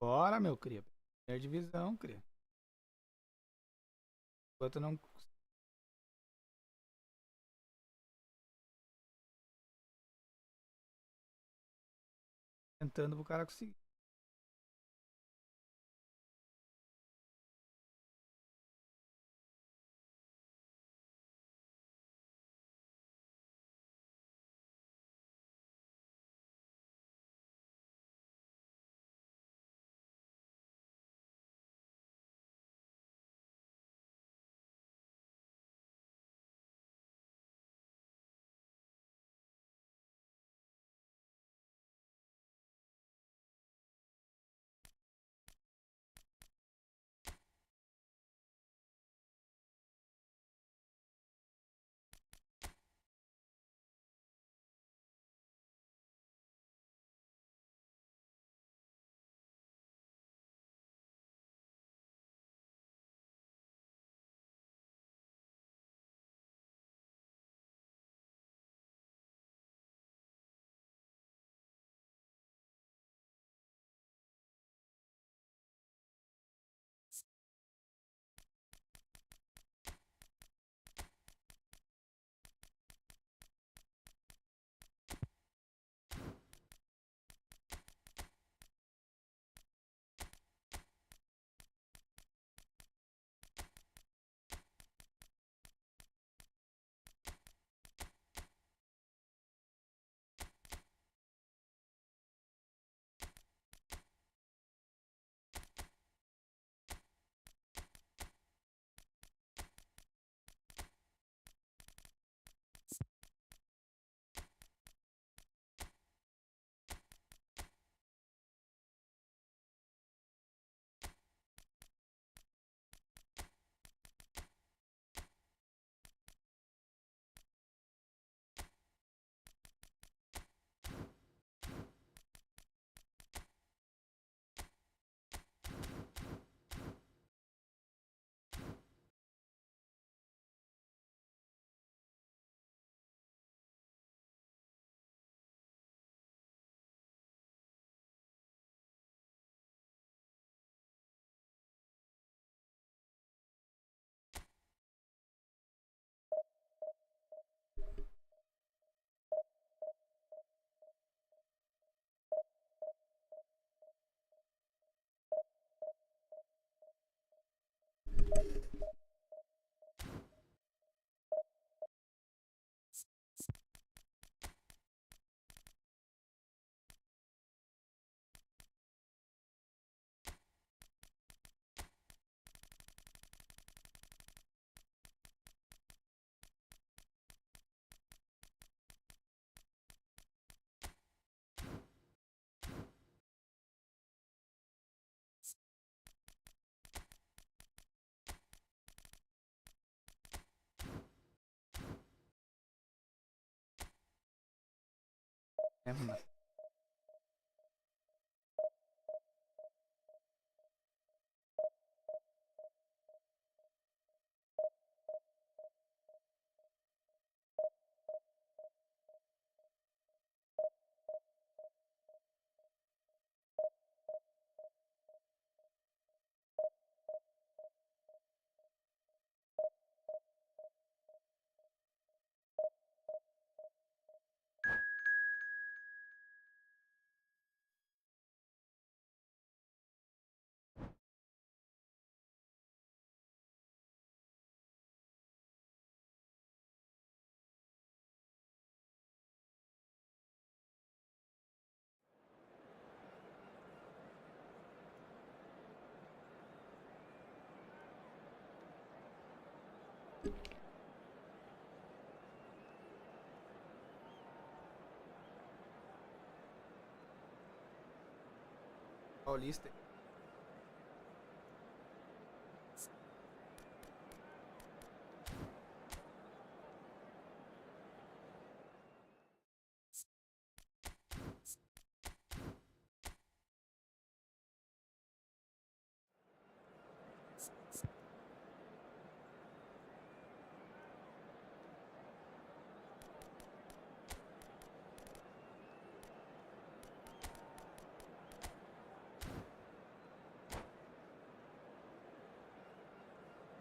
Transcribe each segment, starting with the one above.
Bora, meu cria. Primeira divisão, cria. Enquanto não tentando pro cara conseguir. É, mano. Paulista.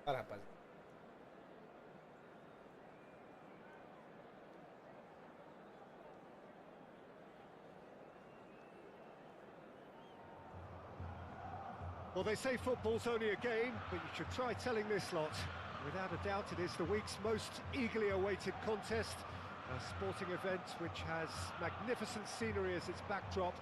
Para, rapaz. Well, they say football's only a game, but you should try telling this lot. Without a doubt, it is the week's most eagerly awaited contest, a sporting event which has magnificent scenery as its backdrop.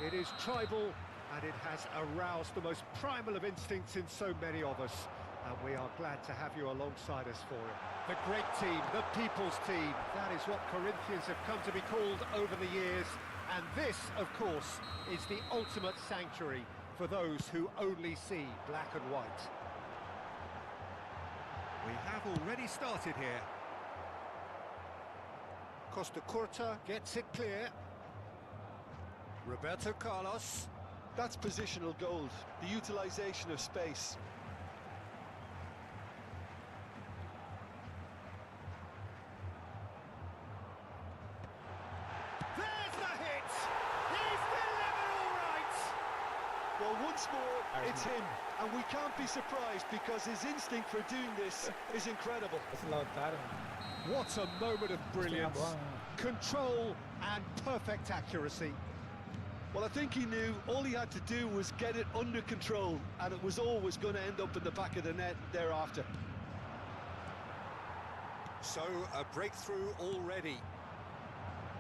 It is tribal, and it has aroused the most primal of instincts in so many of us, and we are glad to have you alongside us for it. The great team, the people's team, that is what Corinthians have come to be called over the years, and this, of course, is the ultimate sanctuary for those who only see black and white. We have already started here. Costa Curta gets it clear. Roberto Carlos. That's positional gold, the utilisation of space. There's the hit! He's delivered all right! Well, once more, it's him, and we can't be surprised because his instinct for doing this is incredible. Esse Lautaro. What a moment of brilliance, control and perfect accuracy. Well, I think he knew all he had to do was get it under control, and it was always going to end up in the back of the net thereafter. So, a breakthrough already.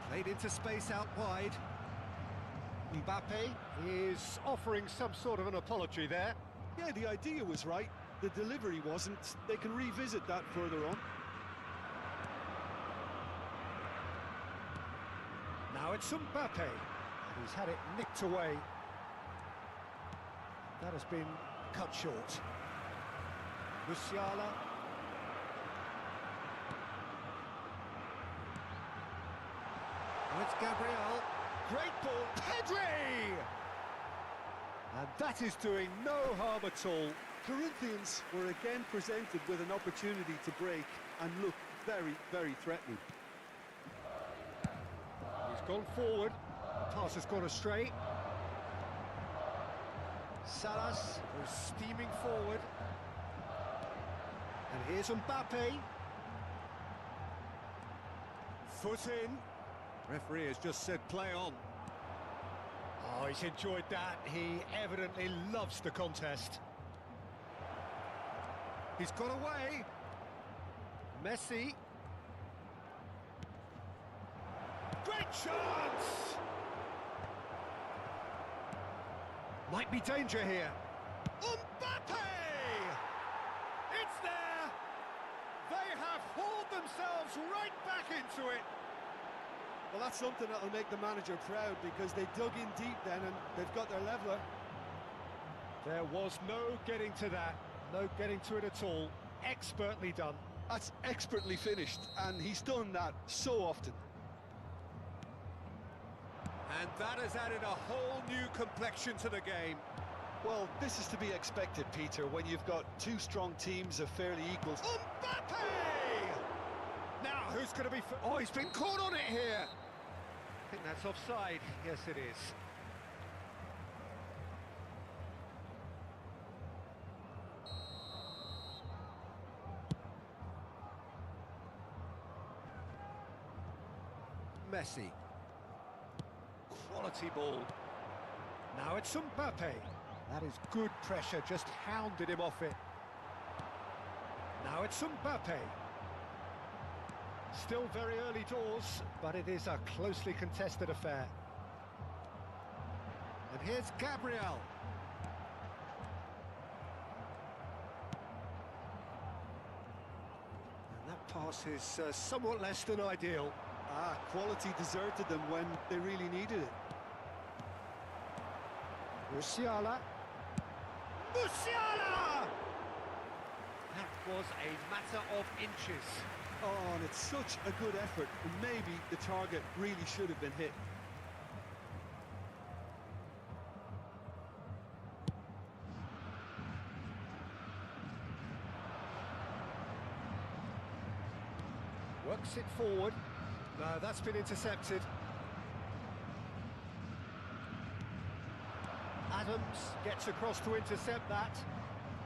Played into space out wide. Mbappe is offering some sort of an apology there. Yeah, the idea was right, the delivery wasn't. They can revisit that further on. Now it's Mbappe. He's had it nicked away. That has been cut short. Musiala. Oh, it's Gabriel. Great ball. Pedri! And that is doing no harm at all. Corinthians were again presented with an opportunity to break and look very, very threatening. He's gone forward. The pass has gone astray. Salas goes steaming forward. And here's Mbappe. Foot in. Referee has just said play on. Oh, he's enjoyed that. He evidently loves the contest. He's got away. Messi. Great chance! Might be danger here. Mbappe! It's there! They have hauled themselves right back into it. Well, that's something that'll make the manager proud because they dug in deep then and they've got their leveller. There was no getting to that. No getting to it at all. Expertly done. That's expertly finished, and he's done that so often. And that has added a whole new complexion to the game. Well, this is to be expected, Peter, when you've got two strong teams of fairly equal. Mbappe! Now, who's going to be... Oh, he's been caught on it here. I think that's offside. Yes, it is. Messi. Quality ball. Now it's Mbappe. That is good pressure, just hounded him off it. Now it's Mbappe. Still very early doors, but it is a closely contested affair. And here's Gabriel. And that pass is somewhat less than ideal. Quality deserted them when they really needed it. Musiala. Musiala! That was a matter of inches. Oh, and it's such a good effort. Maybe the target really should have been hit. Works it forward. No, that's been intercepted. Adams gets across to intercept that.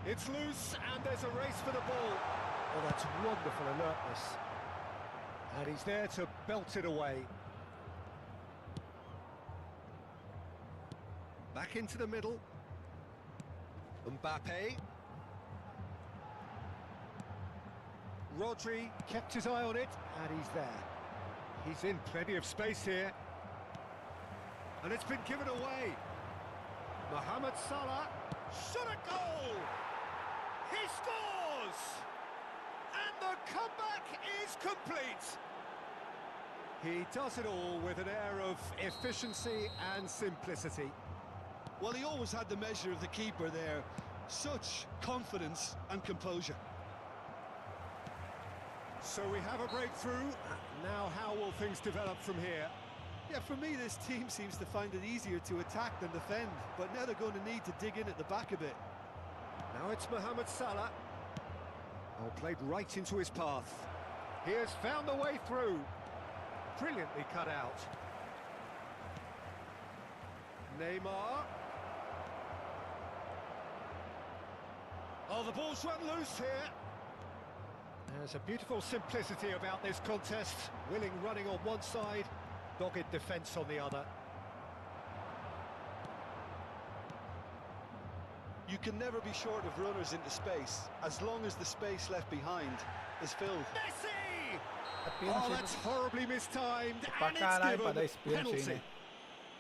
It's loose, and there's a race for the ball. Oh, that's wonderful alertness. And he's there to belt it away. Back into the middle. Mbappe. Rodri kept his eye on it, and he's there. He's in plenty of space here. And it's been given away. Mohamed Salah. Shot a goal! He scores! And the comeback is complete. He does it all with an air of efficiency and simplicity. Well, he always had the measure of the keeper there. Such confidence and composure. So we have a breakthrough. Now how will things develop from here? Yeah, for me, this team seems to find it easier to attack than defend, but now they're going to need to dig in at the back a bit. Now it's Mohamed Salah. Oh, played right into his path. He has found the way through. Brilliantly cut out. Neymar. Oh, the ball's run loose here. There's a beautiful simplicity about this contest. Willing running on one side, dogged defence on the other. You can never be short of runners into space, as long as the space left behind is filled. Messi! Pênalti Oh, that's horribly mistimed, pra and caralho pra dar it's esse given pênalti aí, penalty. né?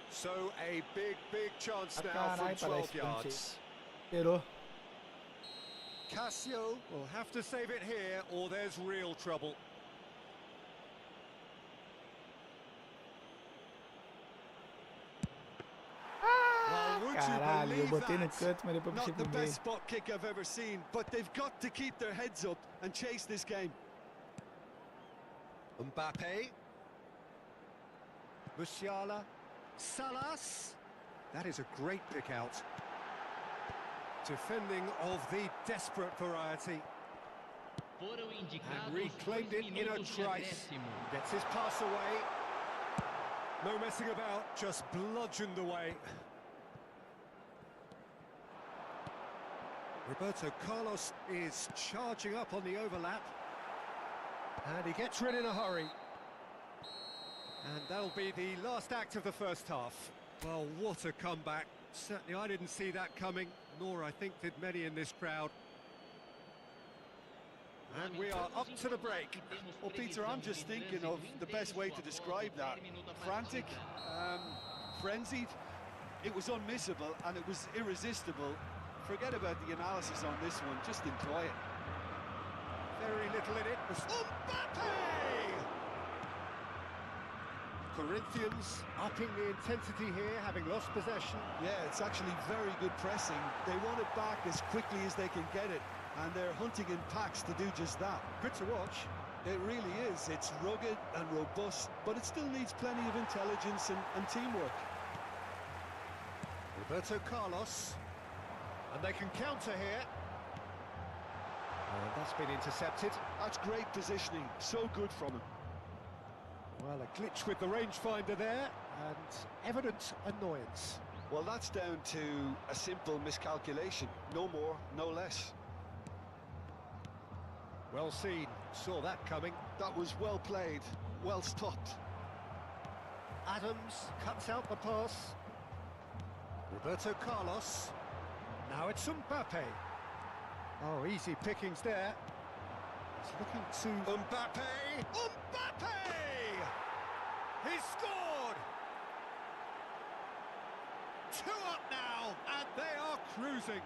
So a big chance Pra now from caralho pra dar 12 esse pênalti aí. yards. Esperou. Cassio will have to save it here, or there's real trouble. Well, would you Caralho, eu believe botei no that? canto, mas depois puxei Not the pro meio. best spot kick I've ever seen, but they've got to keep their heads up and chase this game. Mbappe. Musiala. Salas. That is a great pick out. Defending of the desperate variety. And reclaimed it in a trice. Gets his pass away. No messing about, just bludgeoned away. Roberto Carlos is charging up on the overlap. And he gets rid in a hurry. And that'll be the last act of the first half. Well, what a comeback. Certainly I didn't see that coming, nor I think did many in this crowd. And we are up to the break. Well, Peter, I'm just thinking of the best way to describe that. Frantic, frenzied. It was unmissable and it was irresistible. Forget about the analysis on this one, just enjoy it. Very little in it. Mbappe! Corinthians upping the intensity here, having lost possession. Yeah, it's actually very good pressing. They want it back as quickly as they can get it, and they're hunting in packs to do just that. Good to watch. It really is. It's rugged and robust, but it still needs plenty of intelligence and teamwork. Roberto Carlos. And they can counter here. And that's been intercepted. That's great positioning. So good from him. Well, a glitch with the rangefinder there, and evident annoyance. Well, that's down to a simple miscalculation. No more, no less. Well seen. Saw that coming. That was well played, well stopped. Adams cuts out the pass. Roberto Carlos. Now it's Mbappe. Oh, easy pickings there. He's looking to... Mbappe! Mbappe! He scored! 2 up now, and they are cruising.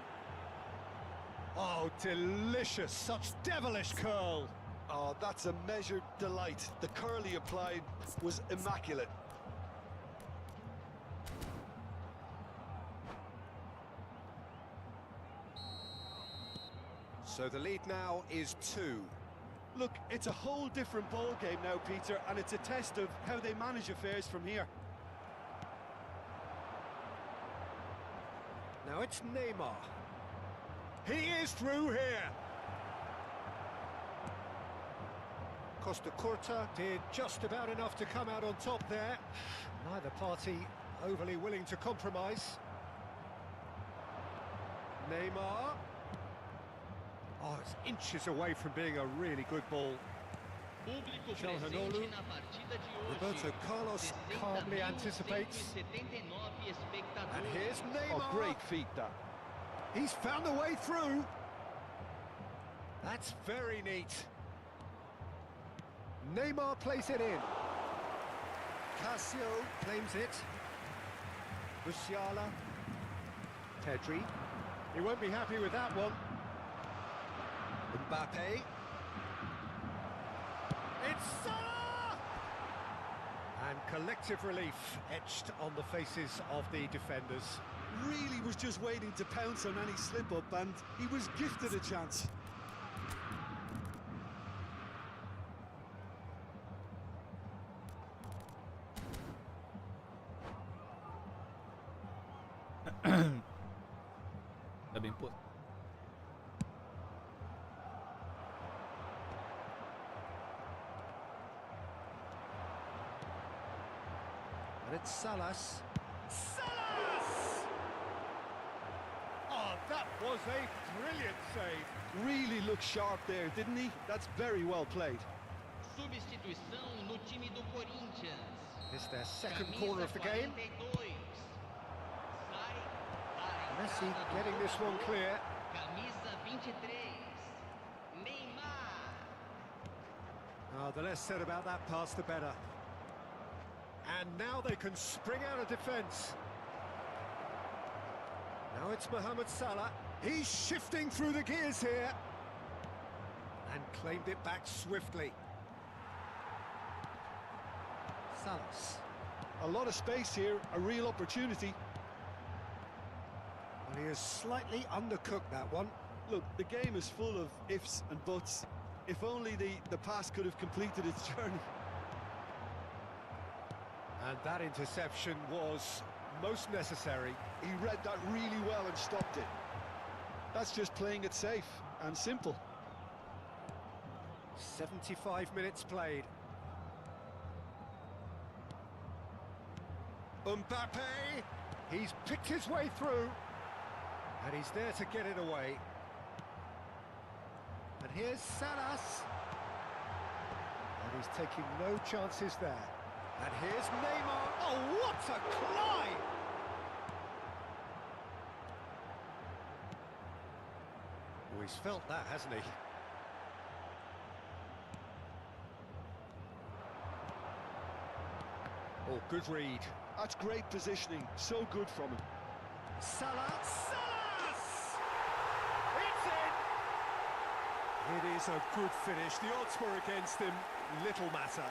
Oh, delicious. Such devilish curl. Oh, that's a measured delight. The curl he applied was immaculate. So the lead now is 2. Look, it's a whole different ball game now, Peter, and it's a test of how they manage affairs from here. Now it's Neymar. He is through here. Costa Curta did just about enough to come out on top there. Neither party overly willing to compromise. Neymar. Oh, it's inches away from being a really good ball. Chalhanoglu. Roberto Carlos calmly anticipates. And here's Neymar. Oh, great feet, that. He's found a way through. That's very neat. Neymar plays it in. Casio claims it. Musiala. Pedri. He won't be happy with that one. Mbappe. It's Salah! And collective relief etched on the faces of the defenders. Really was just waiting to pounce on any slip-up, and he was gifted a chance. Tá bem posto. And it's Salas. Salas! Oh, that was a brilliant save. Really looked sharp there, didn't he? That's very well played. Substituição no time do Corinthians. It's their second corner of the game. Messi getting this one clear. Camisa 23. Neymar. Oh, the less said about that pass, the better. And now they can spring out of defence. Now it's Mohamed Salah. He's shifting through the gears here. And claimed it back swiftly. Salas. A lot of space here, a real opportunity. Well, he has slightly undercooked that one. Look, the game is full of ifs and buts. If only the pass could have completed its journey. And that interception was most necessary. He read that really well and stopped it. That's just playing it safe and simple. 75 minutes played. Mbappe, he's picked his way through, and he's there to get it away. And here's Salas, and he's taking no chances there. And here's Neymar. Oh, what a climb! Oh, he's felt that, hasn't he? Oh, good read. That's great positioning, so good from him. Salah, Salas! It's in! It is a good finish. The odds were against him, little matter.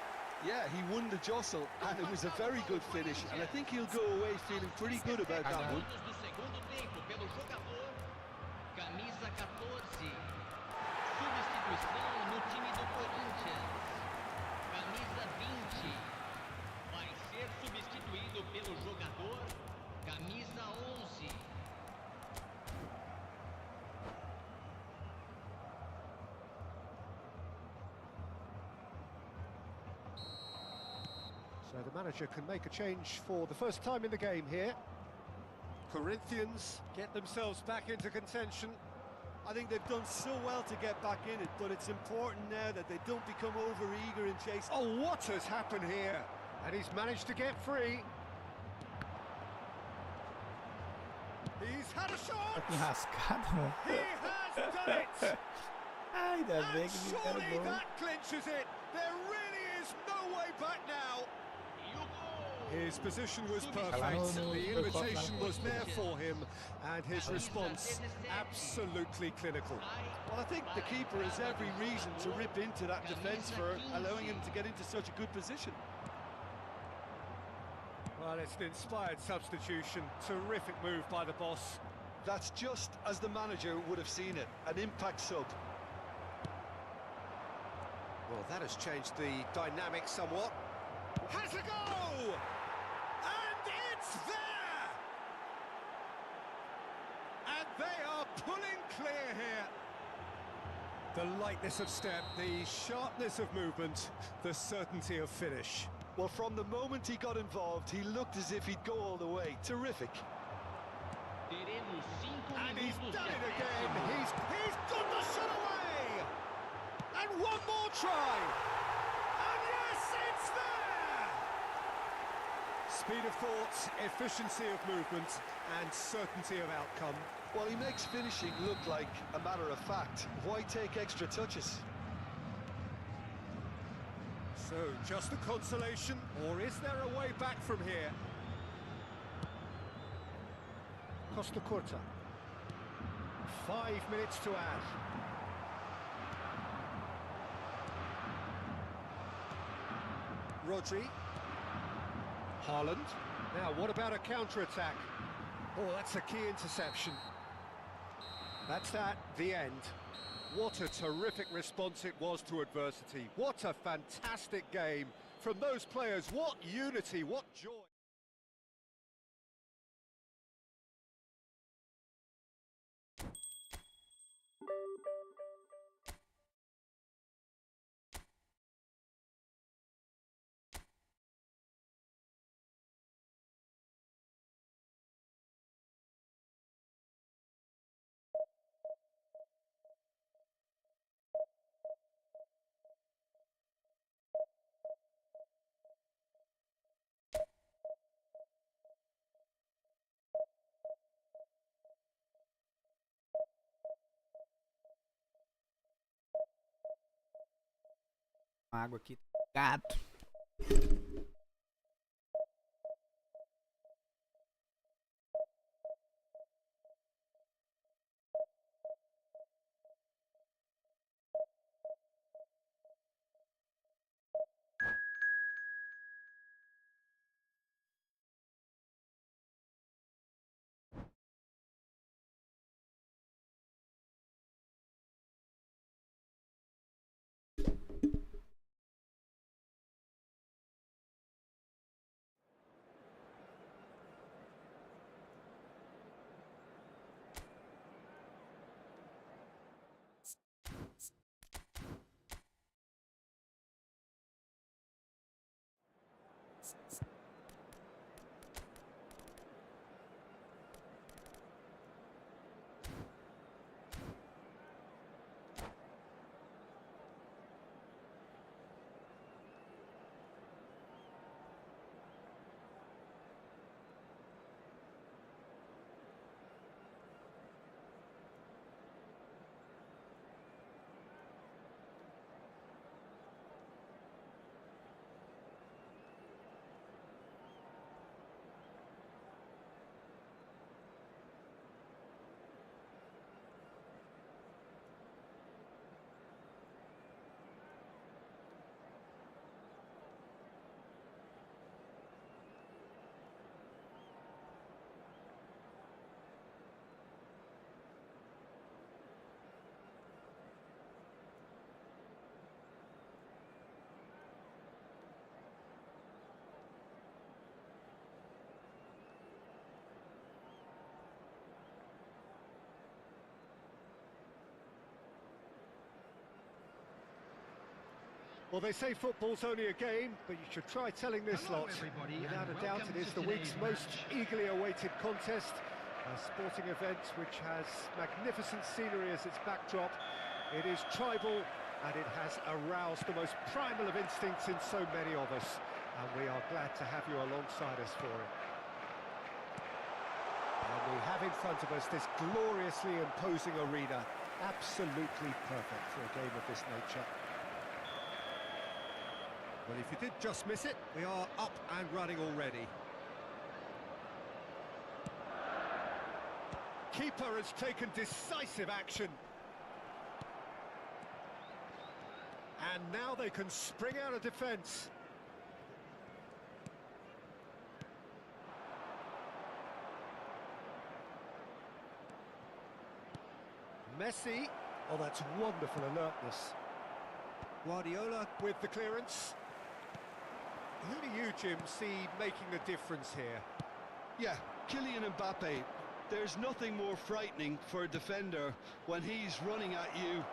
Yeah, he won the jostle, and it was a very good finish, and I think he'll go away feeling pretty good about that one. Minutos do segundo tempo pelo jogador. Camisa 14. Substituição no time do Corinthians. Camisa 20. Vai ser substituído pelo jogador. Camisa 11. So the manager can make a change for the first time in the game here. Corinthians get themselves back into contention. I think they've done so well to get back in it, but it's important now that they don't become over-eager in chasing. Oh, what has happened here? And he's managed to get free. He's had a Tá shot! com enrascado, mano. He has done it! Ai, ainda bem And que me deram surely gol. that clinches it. There really is no way back now. His position was perfect, the invitation was there for him, and his response absolutely clinical. Well, I think the keeper has every reason to rip into that defence for allowing him to get into such a good position. Well, it's an inspired substitution, terrific move by the boss. That's just as the manager would have seen it, an impact sub. Well, that has changed the dynamic somewhat. Has a go! And it's there! And they are pulling clear here. The lightness of step, the sharpness of movement, the certainty of finish. Well, from the moment he got involved, he looked as if he'd go all the way. Terrific. Teremos 5 And he's minutos done de it again. acréscimo. He's got the shot away. And one more try. And yes, it's there. Speed of thought, efficiency of movement, and certainty of outcome. Well, he makes finishing look like a matter of fact. Why take extra touches? So, just a consolation, or is there a way back from here? Costa Curta. 5 minutes to add. Rodri. Haaland. Now, what about a counter-attack? Oh, that's a key interception. That's that, the end. What a terrific response it was to adversity. What a fantastic game from those players. What unity, what joy. Água aqui. Gato. Well, they say football's only a game, but you should try telling this lot. Without a doubt, it is the week's most eagerly awaited contest. A sporting event which has magnificent scenery as its backdrop. It is tribal, and it has aroused the most primal of instincts in so many of us. And we are glad to have you alongside us for it. And we have in front of us this gloriously imposing arena. Absolutely perfect for a game of this nature. Well, if you did just miss it, we are up and running already. Keeper has taken decisive action. And now they can spring out of defence. Messi. Oh, that's wonderful alertness. Guardiola with the clearance. Who do you, Jim, see making the difference here? Yeah, Kylian Mbappe. There's nothing more frightening for a defender when he's running at you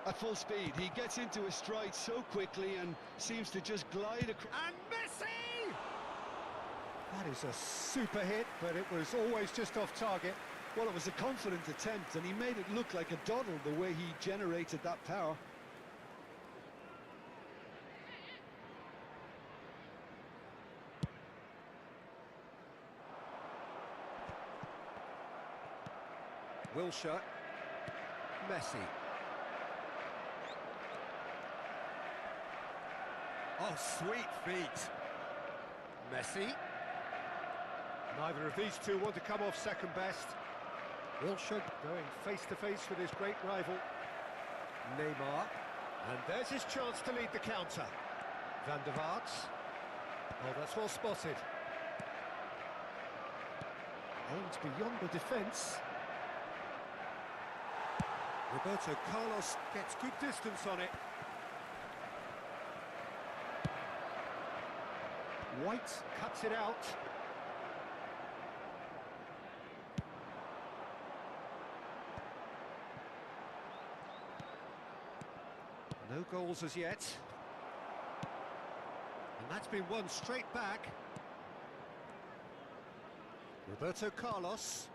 at full speed. He gets into a stride so quickly and seems to just glide across. And Messi! That is a super hit, but it was always just off target. Well, it was a confident attempt, and he made it look like a doddle the way he generated that power. Wilshere. Messi. Oh, sweet feet. Messi. Neither of these two want to come off second best. Wilshere going face-to-face with his great rival. Neymar. And there's his chance to lead the counter. Van der Vaart. Oh, that's well spotted. Aimed beyond the defence. Roberto Carlos gets good distance on it. White cuts it out. No goals as yet. And that's been won straight back. Roberto Carlos.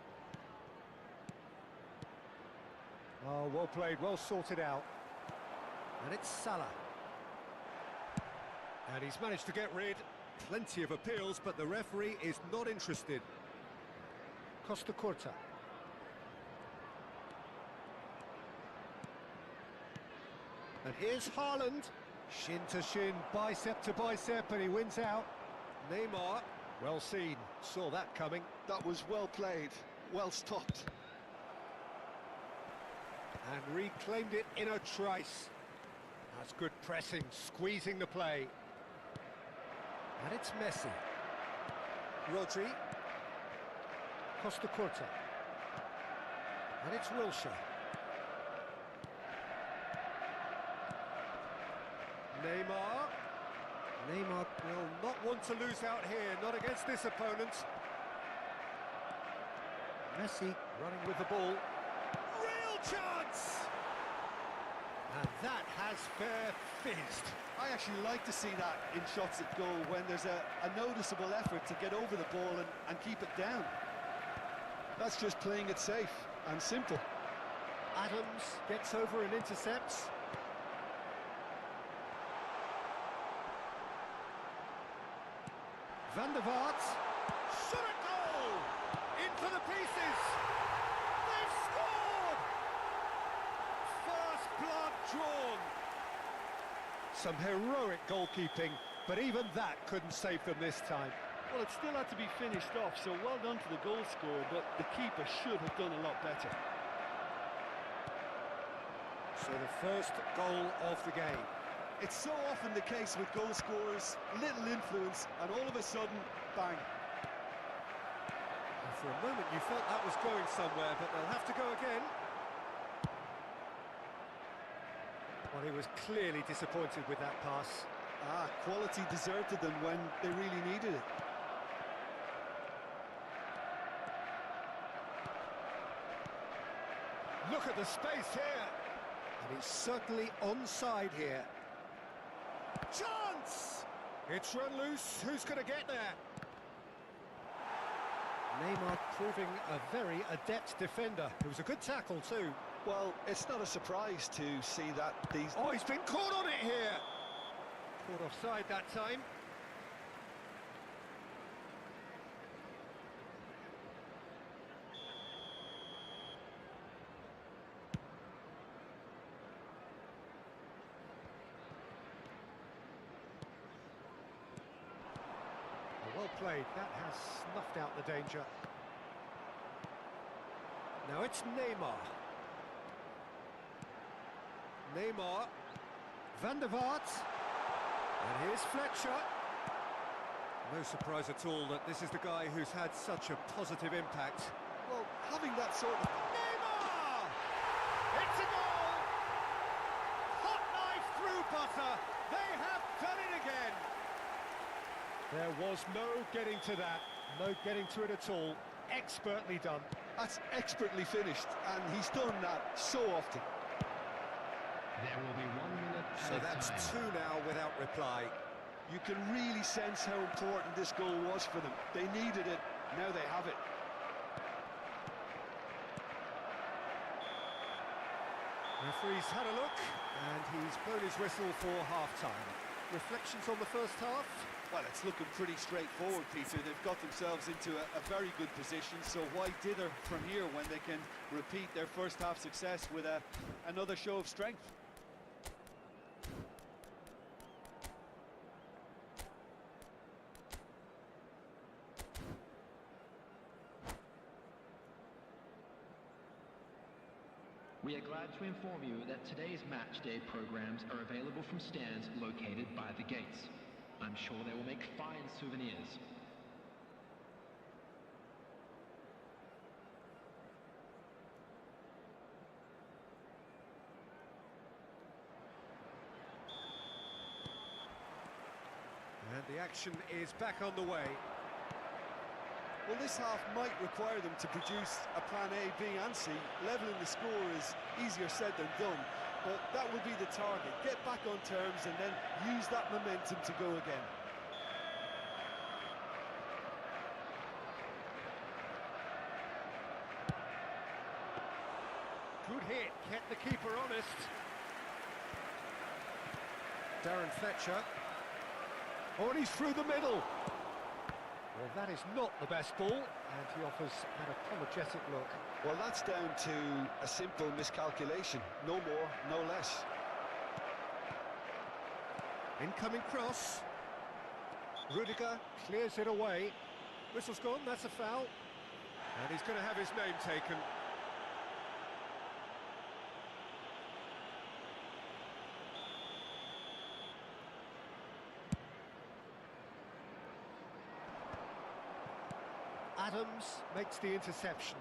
Oh, well played, well sorted out. And it's Salah. And he's managed to get rid. Plenty of appeals, but the referee is not interested. Costa Curta. And here's Haaland. Shin to shin, bicep to bicep, and he wins out. Neymar, well seen, saw that coming. That was well played, well stopped. And reclaimed it in a trice. That's good pressing, squeezing the play. And it's Messi. Rodri. Costa Curta. And it's Wilshere. Neymar. Neymar will not want to lose out here, not against this opponent. Messi running with the ball. Real chance! And that has fair fizzed. I actually like to see that in shots at goal when there's a noticeable effort to get over the ball and keep it down. That's just playing it safe and simple. Adams gets over and intercepts. Van der Vaart. Shot at goal! In for the pieces! They've scored! First blood drawn. Some heroic goalkeeping, but even that couldn't save them this time. Well, it still had to be finished off, so well done to the goal scorer, but the keeper should have done a lot better. So the first goal of the game. It's so often the case with goal scorers, little influence, and all of a sudden, bang. And for a moment you felt that was going somewhere, but they'll have to go again. Well, he was clearly disappointed with that pass. Quality deserted them when they really needed it. Look at the space here. And it's certainly onside here. Chance! It's run loose. Who's going to get there? Neymar proving a very adept defender. It was a good tackle too. Well, it's not a surprise to see that these... Oh, he's been caught on it here! Caught offside that time. Well played, that has snuffed out the danger. Now it's Neymar. Neymar. Van der Vaart. And here's Fletcher. No surprise at all that this is the guy who's had such a positive impact. Well, having that sort of... Neymar! It's a goal! Hot knife through butter. They have done it again. There was no getting to that, no getting to it at all. Expertly done. That's expertly finished, and he's done that so often. There will be 1 minute. So that's two now without reply. You can really sense how important this goal was for them. They needed it, now they have it. Referee's had a look, and he's blown his whistle for half-time. Reflections on the first half? Well, it's looking pretty straightforward, Peter. They've got themselves into a very good position, so why dither from here when they can repeat their first half success with another show of strength? We are glad to inform you that today's match day programs are available from stands located by the gates. I'm sure they will make fine souvenirs. And the action is back on the way. Well, this half might require them to produce a plan A, B and C. Levelling the score is easier said than done, but that will be the target. Get back on terms and then use that momentum to go again. Good hit, kept the keeper honest. Darren Fletcher. Oh, and he's through the middle. Well, that is not the best ball, and he offers an apologetic look. Well, that's down to a simple miscalculation. No more, no less. Incoming cross. Rudiger clears it away. Whistle's gone, that's a foul. And he's going to have his name taken. Adams makes the interception.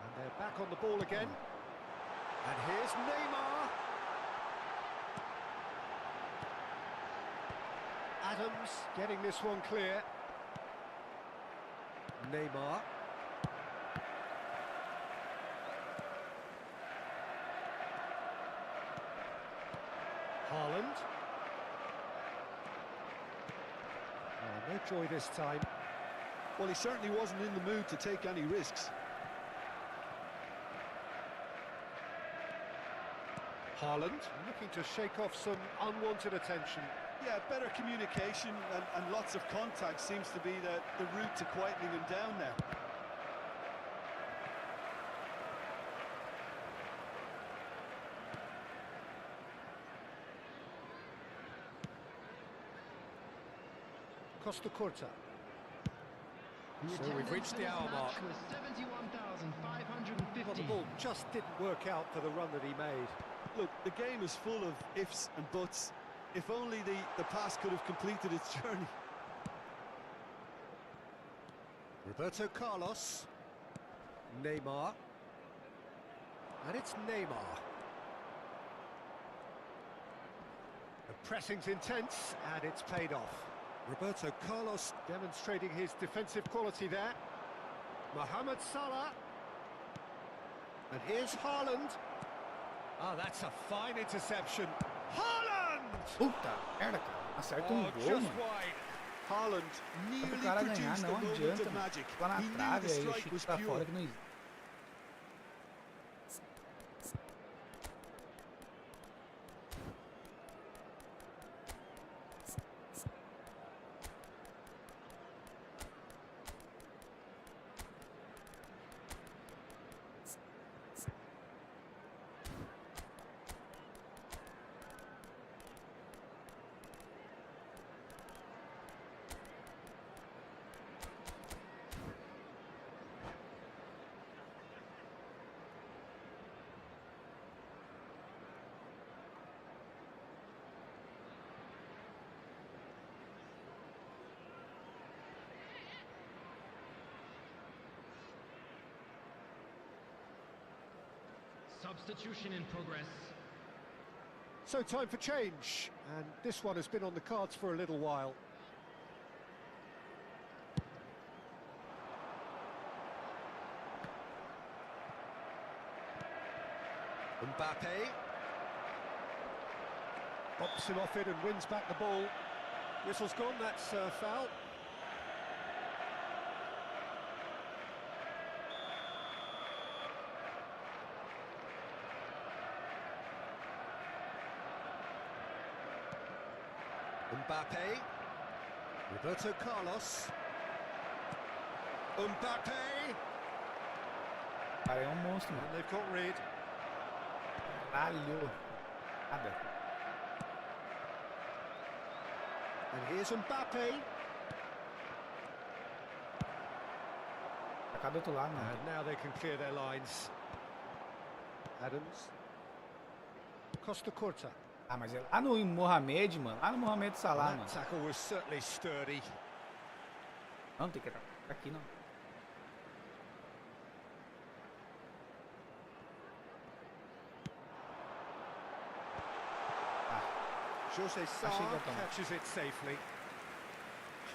And they're back on the ball again. And here's Neymar. Adams getting this one clear. Neymar. Haaland. Oh, no joy this time. Well, he certainly wasn't in the mood to take any risks. Haaland looking to shake off some unwanted attention. Yeah, better communication and lots of contact seems to be the route to quietening him down now. Costa Curta. So we've reached the hour mark. Well, the ball just didn't work out for the run that he made. Look, the game is full of ifs and buts. If only the pass could have completed its journey. Roberto Carlos. Neymar. And it's Neymar. The pressing's intense, and it's paid off. Roberto Carlos demonstrating his defensive quality there. Mohamed Salah. And here's Haaland. Ah, that's a fine interception. Haaland! Puta merda, cara. Acerta Oh, gol, just mano. wide. Haaland Pra nearly o cara ganhar, produced a não moment adianta, of mano. magic. Lá na He knew trave, the aí o strike chute was pra pure. fora que não existe. Substitution in progress. So time for change, and this one has been on the cards for a little while. Mbappe. Bops him off it and wins back the ball. Whistle's gone, that's foul. Mbappe. Roberto Carlos. Mbappe. Cara, é monstro, mano. And they've got rid. Caralho. Nada. And here's Mbappe. Pra cá do outro lado, mano. And now they can clear their lines. Adams. Costa Curta. Ah, mas é lá no Mohamed, mano. Lá no Mohamed Salah, mano. That tackle was certainly sturdy. Não, tem que entrar aqui, não. Jose Sarr catches it safely.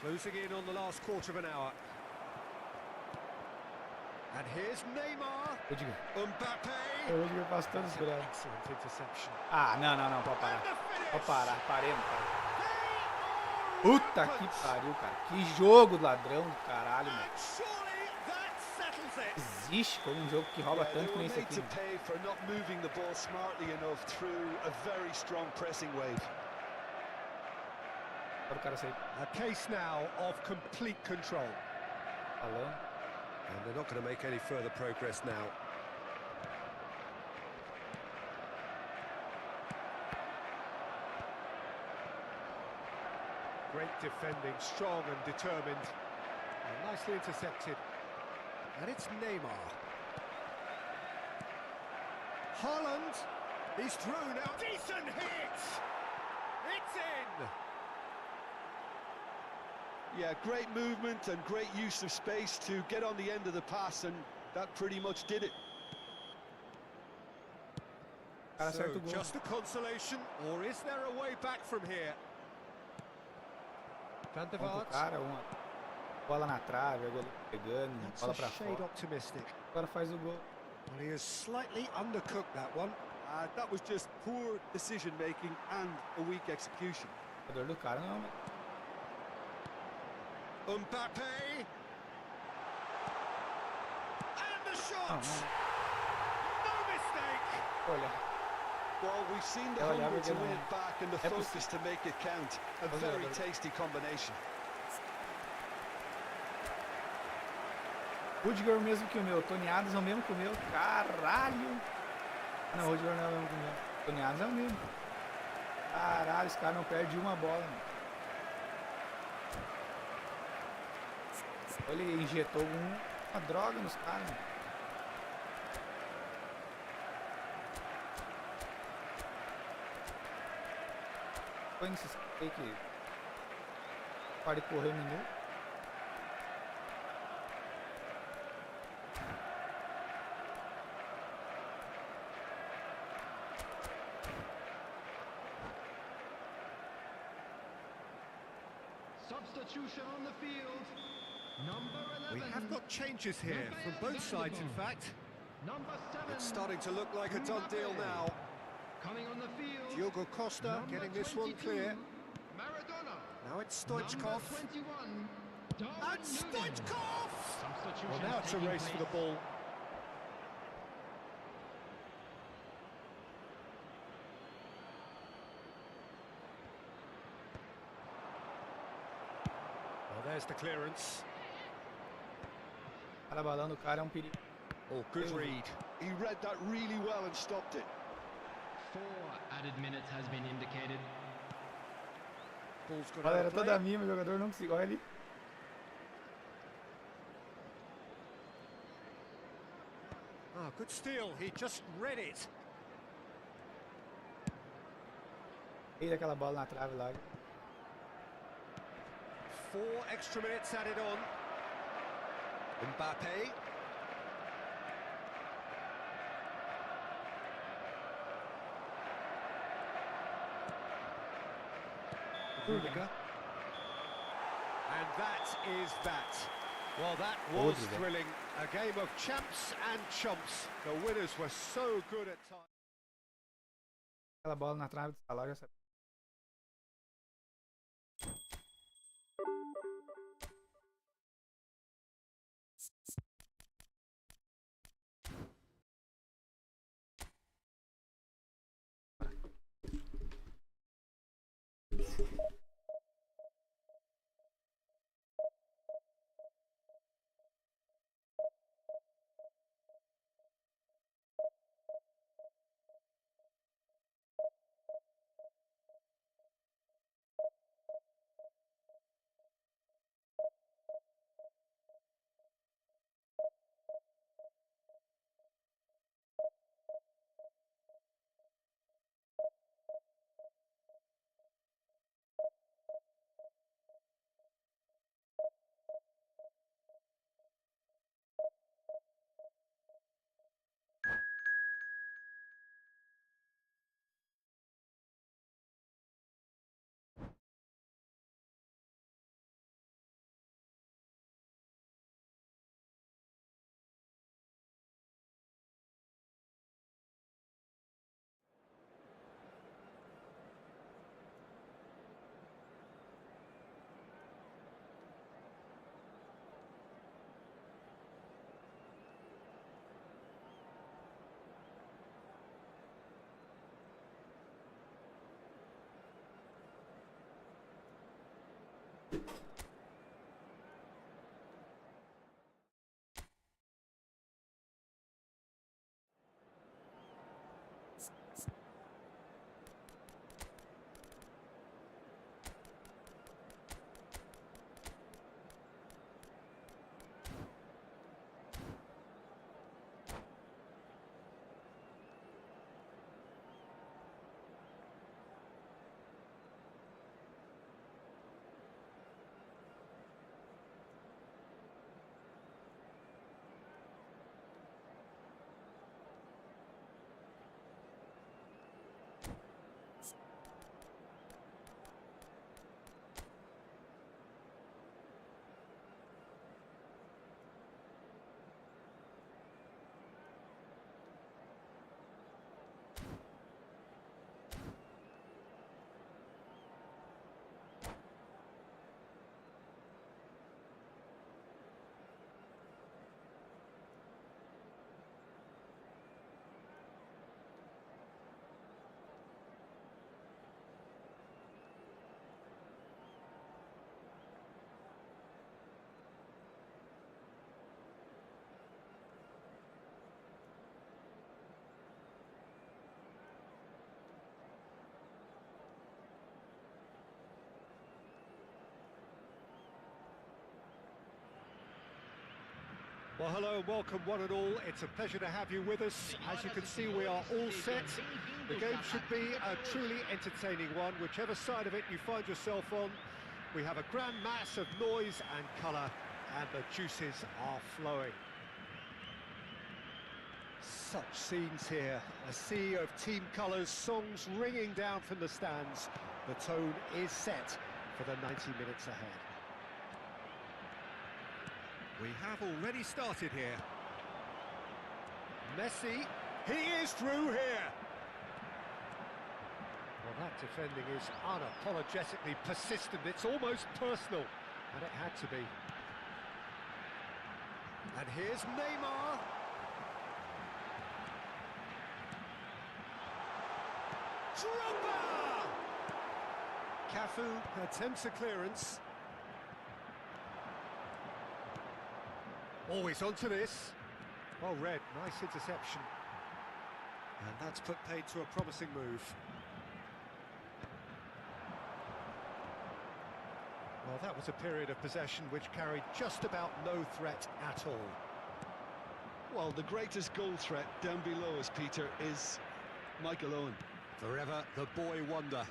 Closing in on the last quarter of an hour. And here's Neymar. Rudiger. Mbappe. O Rudiger faz todos os graus. Excellent interception. Ah, não, pode parar. Pode parar, paremos, cara. Puta que pariu, cara. Que jogo ladrão do caralho, mano. Existe como um jogo que rouba tanto como esse aqui. Para o cara sair. A case now of complete control. Falando. And they're not going to make any further progress now. Great defending, strong and determined. And nicely intercepted. And it's Neymar. Haaland. He's through now. Decent hit! It's in! Yeah, great movement and great use of space to get on the end of the pass, and that pretty much did it. So, just a consolation, or is there a way back from here? Van der Vaart. Cara, uma bola na trave, o goleiro pegando, bola pra fora. Optimistic. Agora faz o gol. Well, he has slightly undercooked that one. That was just poor decision-making and a weak execution. O jogador do cara não. Mbappe. And the shot. No mistake. Olha. Well, we've seen the hunger to win it back and the focus to make it count. A very tasty combination. Rudiger é o mesmo que o meu. Tony Adams é o mesmo que o meu. Caralho. Não, o Rudiger não é o mesmo que o meu. Tony Adams é o mesmo. Caralho, esse cara não perde uma bola, mano. Ele injetou uma droga nos caras. Foi nesses que pode correr um minuto. Substitution on the field. We have got changes here from both sides, in fact. It's starting to look like a done deal now. Coming on the field. Diogo Costa getting this one clear. Now it's Stoichkov. And Stoichkov! Well, now it's a race for the ball. Well, there's the clearance. Cada balão do cara é perigo. Oh, good read. He read that really well and stopped it. 4 added minutes has been indicated. Ball's got Galera, toda minha, o jogador não conseguiu. Olha ali. Ah, good steal. He just read it. Fez aquela bola na trave lá. 4 extra minutes added on. Mbappe. Rudiger. And that is that. Well, that was thrilling. A game of champs and chumps. The winners were so good at times. Aquela bola na trave do Salah, já sabia. Well, hello and welcome one and all. It's a pleasure to have you with us. As you can see, we are all set. The game should be a truly entertaining one, whichever side of it you find yourself on. We have a grand mass of noise and colour, and the juices are flowing. Such scenes here, a sea of team colours, songs ringing down from the stands. The tone is set for the 90 minutes ahead. We have already started here. Messi, he is through here. Well, that defending is unapologetically persistent. It's almost personal, and it had to be. And here's Neymar. Drogba! Cafu attempts a clearance. Always onto this. Well read, nice interception. And that's put paid to a promising move. Well, that was a period of possession which carried just about no threat at all. Well, the greatest goal threat down below us, Peter, is Michael Owen. Forever the boy wonder.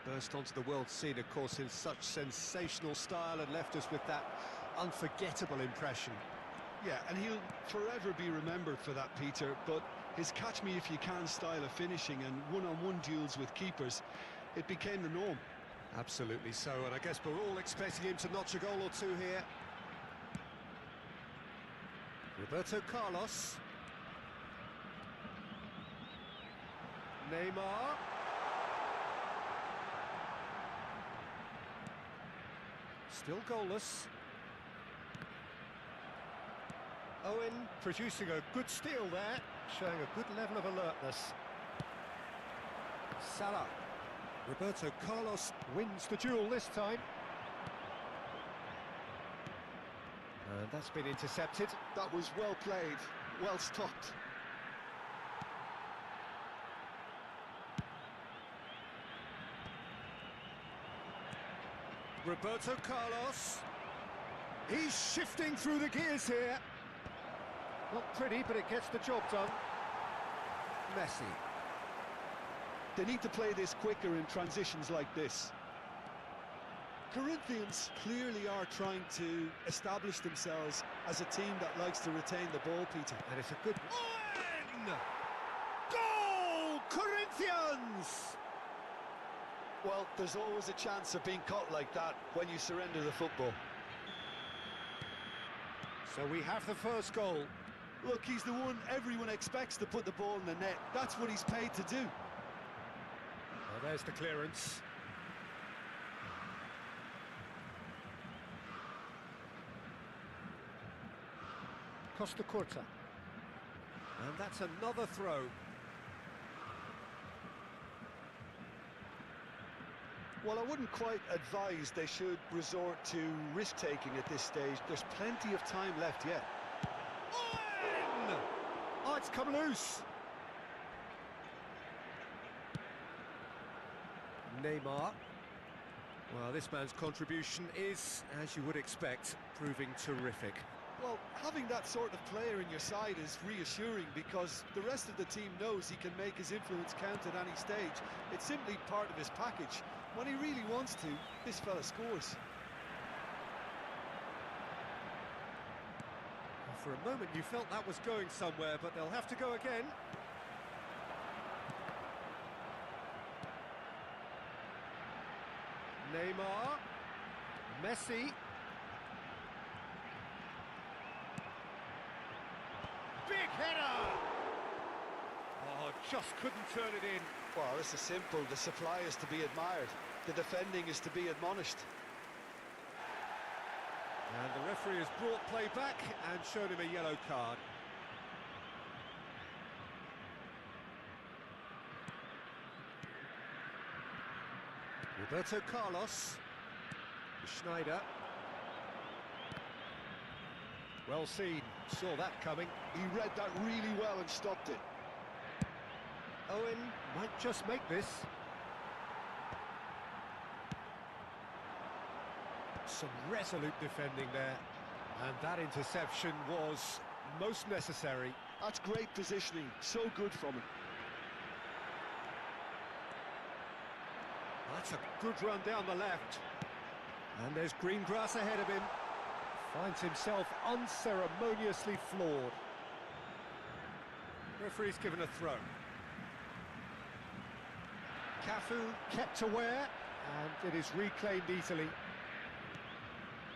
Burst onto the world scene, of course, in such sensational style and left us with that unforgettable impression. Yeah, and he'll forever be remembered for that, Peter, but his catch-me-if-you-can style of finishing and one-on-one duels with keepers, it became the norm. Absolutely so, and I guess we're all expecting him to notch a goal or two here. Roberto Carlos. Neymar. Still goalless. Owen producing a good steal there, showing a good level of alertness. Salah. Roberto Carlos wins the duel this time. And that's been intercepted. That was well played, well stopped. Roberto Carlos. He's shifting through the gears here. Not pretty, but it gets the job done. Messi. They need to play this quicker in transitions like this. Corinthians clearly are trying to establish themselves as a team that likes to retain the ball, Peter. And it's a good... Owen! Goal! Corinthians! Well, there's always a chance of being caught like that when you surrender the football. So we have the first goal. Look, he's the one everyone expects to put the ball in the net. That's what he's paid to do. Well, there's the clearance. Costa Curta. And that's another throw. Well, I wouldn't quite advise they should resort to risk-taking at this stage. There's plenty of time left yet. Owen! Oh, it's come loose. Neymar. Well, this man's contribution is, as you would expect, proving terrific. Well, having that sort of player in your side is reassuring because the rest of the team knows he can make his influence count at any stage. It's simply part of his package. When he really wants to, this fella scores. Well, for a moment you felt that was going somewhere, but they'll have to go again. Neymar. Messi. Big header! Oh, just couldn't turn it in. Well, this is simple. The supply is to be admired. The defending is to be admonished. And the referee has brought play back and shown him a yellow card. Roberto Carlos. Schneider. Well seen, saw that coming. He read that really well and stopped it. Owen might just make this. Some resolute defending there. And that interception was most necessary. That's great positioning, so good from him. That's a good run down the left. And there's green grass ahead of him. Finds himself unceremoniously floored. Referee's given a throw. Cafu kept aware, and it is reclaimed easily.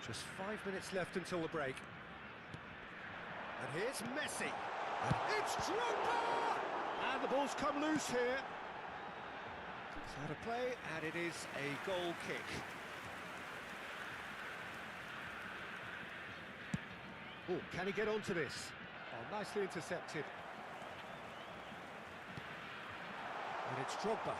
Just 5 minutes left until the break. And here's Messi. And it's Drogba! And the ball's come loose here. It's out of play, and it is a goal kick. Oh, can he get onto this? Oh, nicely intercepted. And it's Drogba.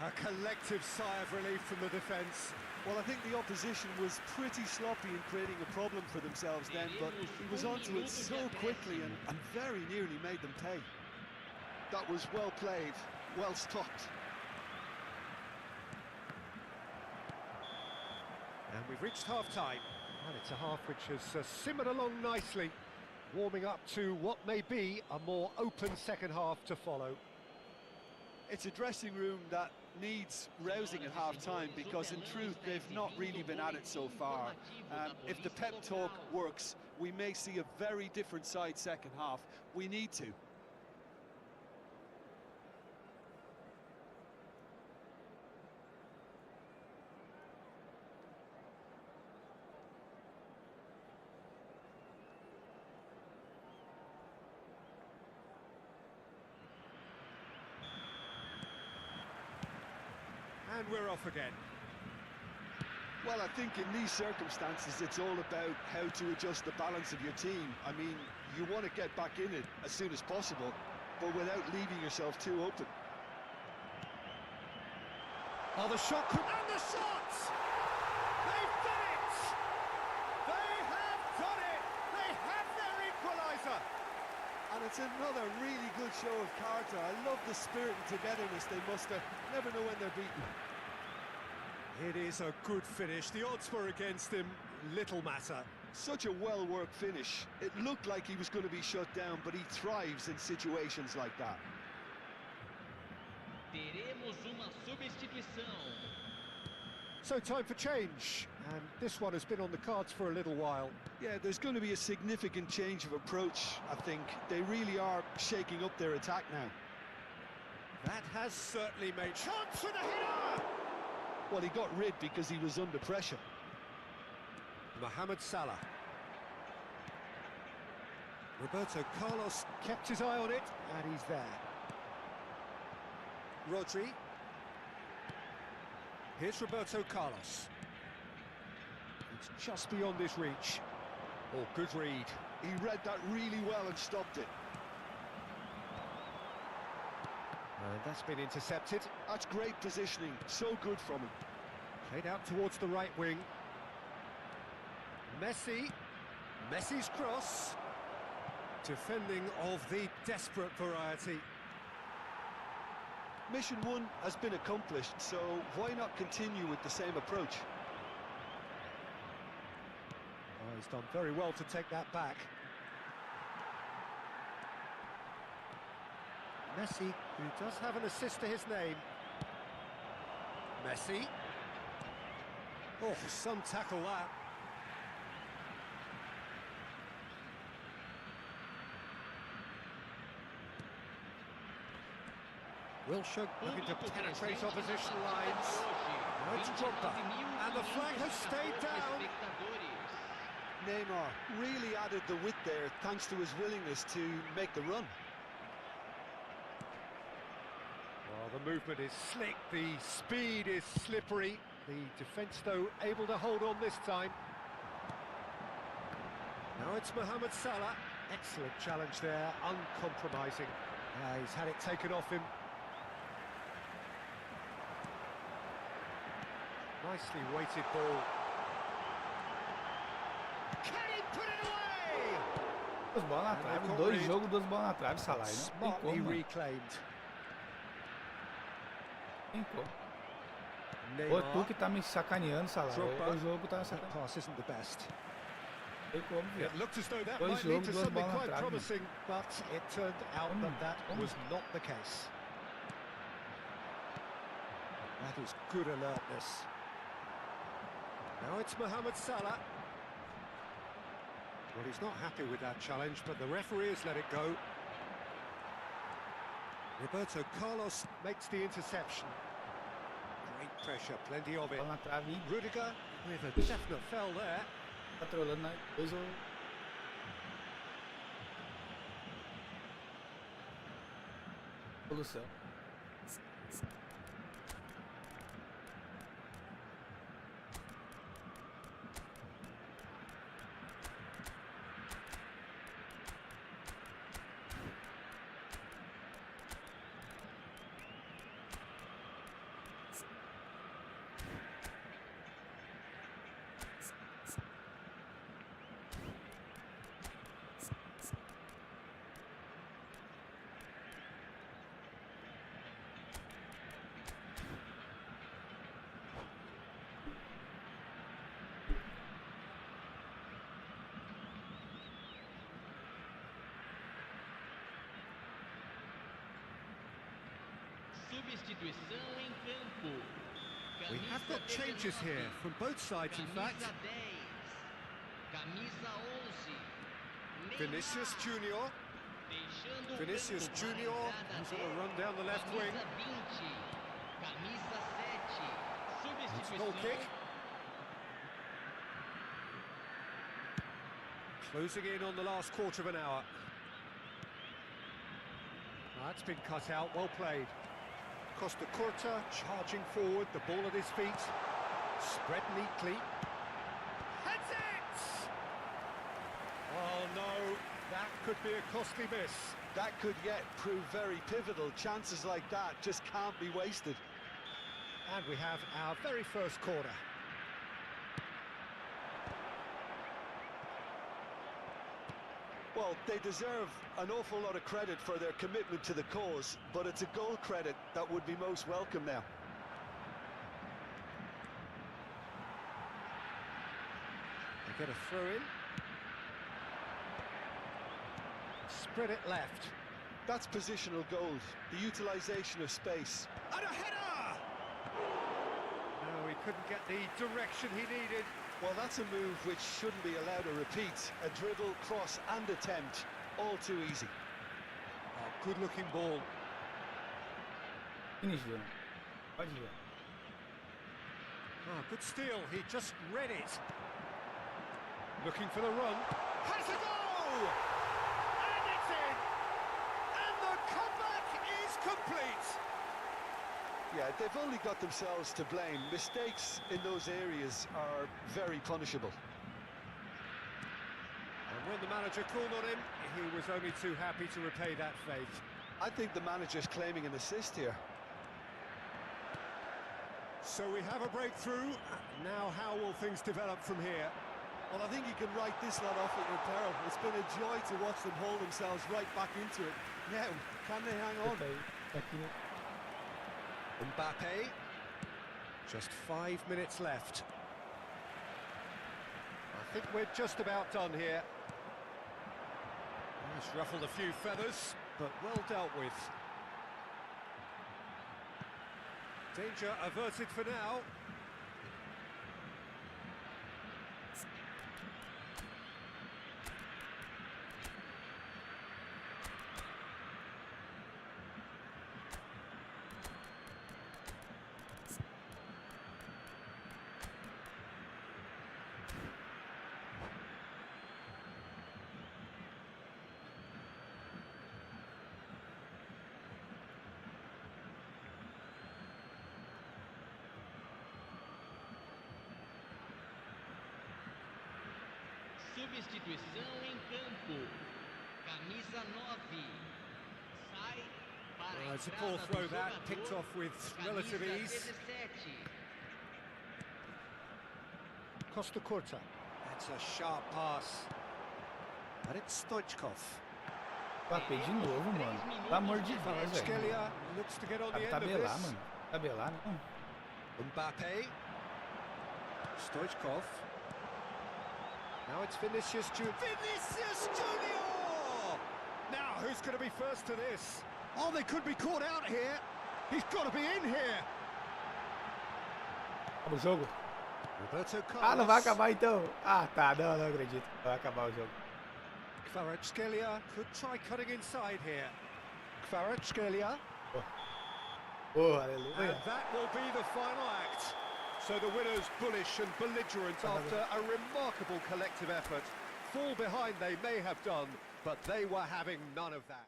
A collective sigh of relief from the defence. Well, I think the opposition was pretty sloppy in creating a problem for themselves then, but he was onto it so quickly and very nearly made them pay. That was well played, well stopped. And we've reached half-time, and it's a half which has simmered along nicely, warming up to what may be a more open second half to follow. It's a dressing room that needs rousing at half-time because in truth they've not really been at it so far. If the pep talk works, we may see a very different side second half. We need to. And we're off again. Well, I think in these circumstances, it's all about how to adjust the balance of your team. I mean, you want to get back in it as soon as possible, but without leaving yourself too open. Oh, the shot could... And the shots! They've done it! They have done it! They have their equaliser! And it's another really good show of character. I love the spirit and togetherness they muster. Never know when they're beaten. It is a good finish. The odds were against him. Little matter. Such a well-worked finish. It looked like he was going to be shut down, but he thrives in situations like that. Teremos uma substituição. So time for change, and this one has been on the cards for a little while. Yeah, there's going to be a significant change of approach, I think. They really are shaking up their attack now. That has certainly made... Chance for the header! Well, he got rid because he was under pressure. Mohamed Salah. Roberto Carlos kept his eye on it, and he's there. Rodri. Here's Roberto Carlos. It's just beyond his reach. Oh, good read. He read that really well and stopped it. And that's been intercepted. That's great positioning. So good from him. Played out towards the right wing. Messi. Messi's cross. Defending of the desperate variety. Mission one has been accomplished, so why not continue with the same approach? Oh, he's done very well to take that back. Messi, who does have an assist to his name. Messi. Oh, some tackle that. Wilshere looking to penetrate opposition lines. Now it's Drogba, and the flag has stayed down. Neymar really added the width there thanks to his willingness to make the run. Well, the movement is slick, the speed is slippery. The defence, though, able to hold on this time. Now it's Mohamed Salah. Excellent challenge there, uncompromising. He's had it taken off him. Nicely weighted ball. Can he put it away? Duas bolas na trave, dois jogos, duas bolas na trave, Salah, né? Smartly reclaimed. Tem como. Ô, tu que tá me sacaneando, Salah. O jogo tá That sacaneando. pass isn't the best. Tem como, It velho. looked as though that Dois might lead jogos, to duas something bolas na quite trave, promising, but it turned out that that was not the case. That is good alertness. Now it's Mohamed Salah. Well, he's not happy with that challenge, but the referee has let it go. Roberto Carlos makes the interception. Great pressure, plenty of it. Bola na trave. Rudiger with a definite foul there. Tá trolando na coisa. Solução. Substituição em campo. We have got changes here from both sides, in fact. Camisa 11. Vinicius Junior. Vinicius Junior, who's on a run down the left wing. Camisa 7. It's a goal kick. Closing in on the last quarter of an hour. That's been cut out, well played. Costa Curta charging forward, the ball at his feet. Spread neatly. Heads it! Oh no, that could be a costly miss. That could yet prove very pivotal. Chances like that just can't be wasted. And we have our very first corner. Well, they deserve an awful lot of credit for their commitment to the cause, but it's a goal credit that would be most welcome now. They get a throw in. Spread it left. That's positional gold, the utilisation of space. And a header! No, he couldn't get the direction he needed. Well, that's a move which shouldn't be allowed to repeat. A dribble, cross and attempt, all too easy. Oh, good-looking ball. Finish, João. Pode ver. Oh, good steal, he just read it. Looking for the run. Has a goal! And it's in! And the comeback is complete! Yeah, they've only got themselves to blame. Mistakes in those areas are very punishable. And when the manager called on him, he was only too happy to repay that fate. I think the manager's claiming an assist here. So we have a breakthrough. Now how will things develop from here? Well, I think you can write this lot off at your peril. It's been a joy to watch them hold themselves right back into it. Now, can they hang on? Aqui, né? Mbappe. Just 5 minutes left. I think we're just about done here. He's ruffled a few feathers, but well dealt with. Danger averted for now. Substituição em campo. Camisa 9. Sai para a It's a poor entrada throw do that, jogador. picked off with relative Camisa ease. 17. Costa Curta. That's a sharp pass. But it's Stoichkov. Mbappé de novo, mano. Pelo amor de Deus, velho. Skelia looks to get on the Sabe end of tabelar, this. mano. Tabelar, não. Mbappe. Stoichkov. Now it's Vinicius Junior. Vinicius Junior! Now, who's going to be first to this? Oh, they could be caught out here. He's got to be in here. Acaba o jogo? Roberto Carlos. Ah, não vai acabar então. Ah, tá. Não acredito. Não vai acabar o jogo. Kvaratskhelia could try cutting inside here. Kvaratskhelia. Oh, aleluia. And that will be the final act. So the winners bullish and belligerent after a remarkable collective effort. Fall behind they may have done, but they were having none of that.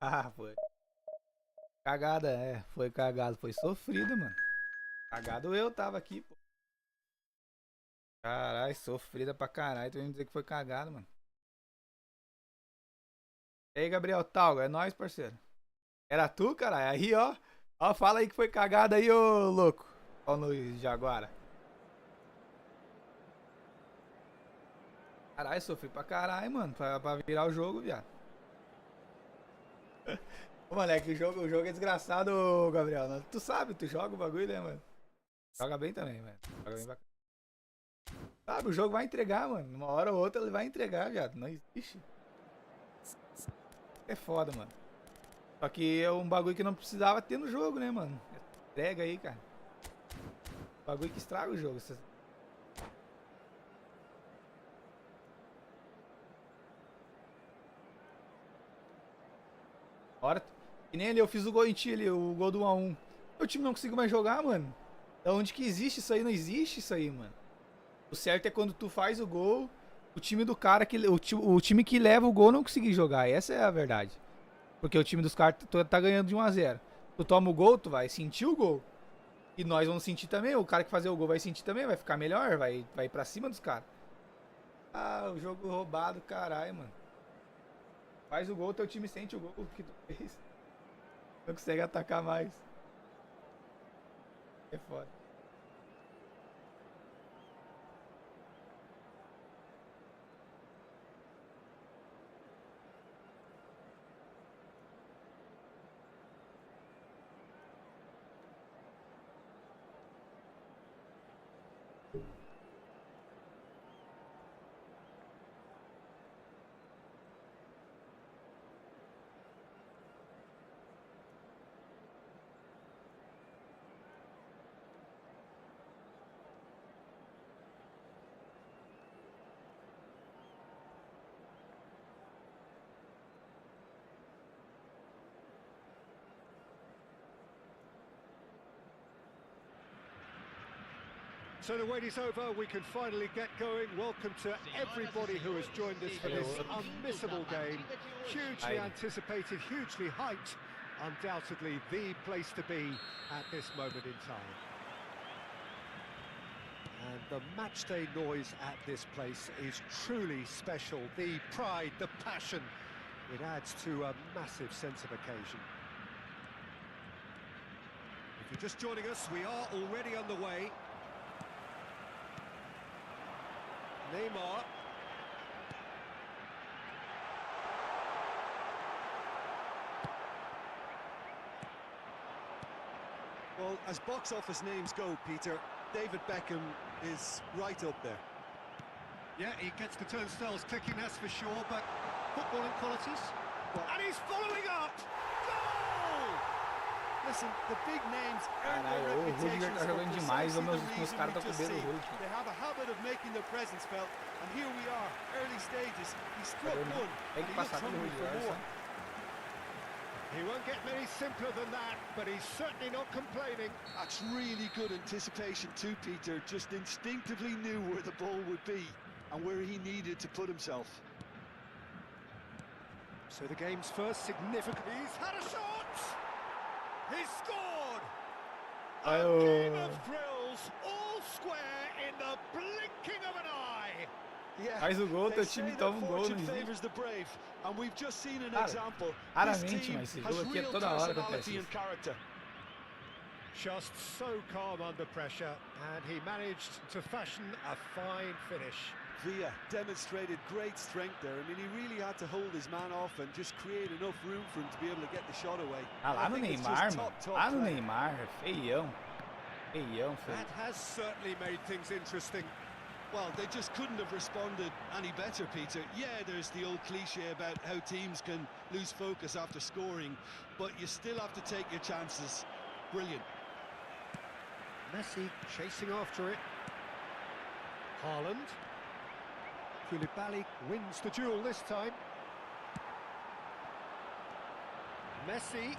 Ah, foi. Cagada, foi cagado. Foi sofrido, mano. Cagado eu tava aqui, pô. Caralho, sofrida pra caralho. Tu vai me dizer que foi cagado, mano. E aí, Gabriel Talga, é nóis, parceiro. Era tu, caralho? Aí, ó. Ó, fala aí que foi cagada aí, ô louco. Ó no Jaguara. Caralho, sofri pra caralho, mano. Pra virar o jogo, viado. Ô, moleque, o jogo é desgraçado, Gabriel. Tu sabe, tu joga o bagulho, né, mano? Joga bem também, mano. Joga bem bacana. Sabe, o jogo vai entregar, mano. Uma hora ou outra ele vai entregar, viado. Não existe. É foda, mano. Só que é um bagulho que não precisava ter no jogo, né, mano? Entrega aí, cara. Bagulho que estraga o jogo. Hora. E nem ali eu fiz o gol em ti ali, o gol do 1x1. O time não conseguiu mais jogar, mano. Da onde que existe isso aí? Não existe isso aí, mano. O certo é quando tu faz o gol, o time do cara, o time que leva o gol não conseguir jogar. Essa é a verdade. Porque o time dos caras tá ganhando de 1x0. Tu toma o gol, tu vai sentir o gol. E nós vamos sentir também. O cara que fazer o gol vai sentir também, vai ficar melhor, vai pra cima dos caras. Ah, o jogo roubado, caralho, mano. Faz o gol, teu time sente o gol que tu fez. Não consegue atacar mais. É foda. So the wait is over, we can finally get going. Welcome to everybody who has joined us for this unmissable game. Hugely anticipated, hugely hyped. Undoubtedly the place to be at this moment in time. And the matchday noise at this place is truly special. The pride, the passion, it adds to a massive sense of occasion. If you're just joining us, we are already on the way. Neymar. Well, as box office names go, Peter, David Beckham is right up there. Yeah, he gets the turnstiles clicking, that's for sure, but footballing qualities? Well, and he's following up! Goal! Listen, the big names earn Caralho, their o Rudiger reputations tá for jogando demais, precisely meus the reason caras tá we've com just medo do seen. Rudiger. They have a habit of making their presence felt, and here we are, early stages. He struck one, Tem and que he passar looks pelo hungry for Rudiger, more. sabe? He won't get many simpler than that, but he's certainly not complaining. That's really good anticipation too, Peter. Just instinctively knew where the ball would be and where he needed to put himself. So the game's first significant... He's had a shot! He's scored! A game of thrills, all square in the blinking of an eye! Yeah, Faz o gol, they teu say time that toma gol, fortune não existe. favors the brave, and we've just seen an Cara, example. This raramente, team mas esse has jogo aqui é real toda hora que acontece personality isso. and character. Just so calm under pressure, and he managed to fashion a fine finish. Villa demonstrated great strength there. I mean, he really had to hold his man off and just create enough room for him to be able to get the shot away. Ah, lá I no think it's Neymar, just mano. top Lá no play. Neymar, feião. Feião, feio. That has certainly made things interesting. Well, they just couldn't have responded any better, Peter. Yeah, there's the old cliche about how teams can lose focus after scoring, but you still have to take your chances. Brilliant. Messi chasing after it. Haaland. Koulibaly wins the duel this time. Messi.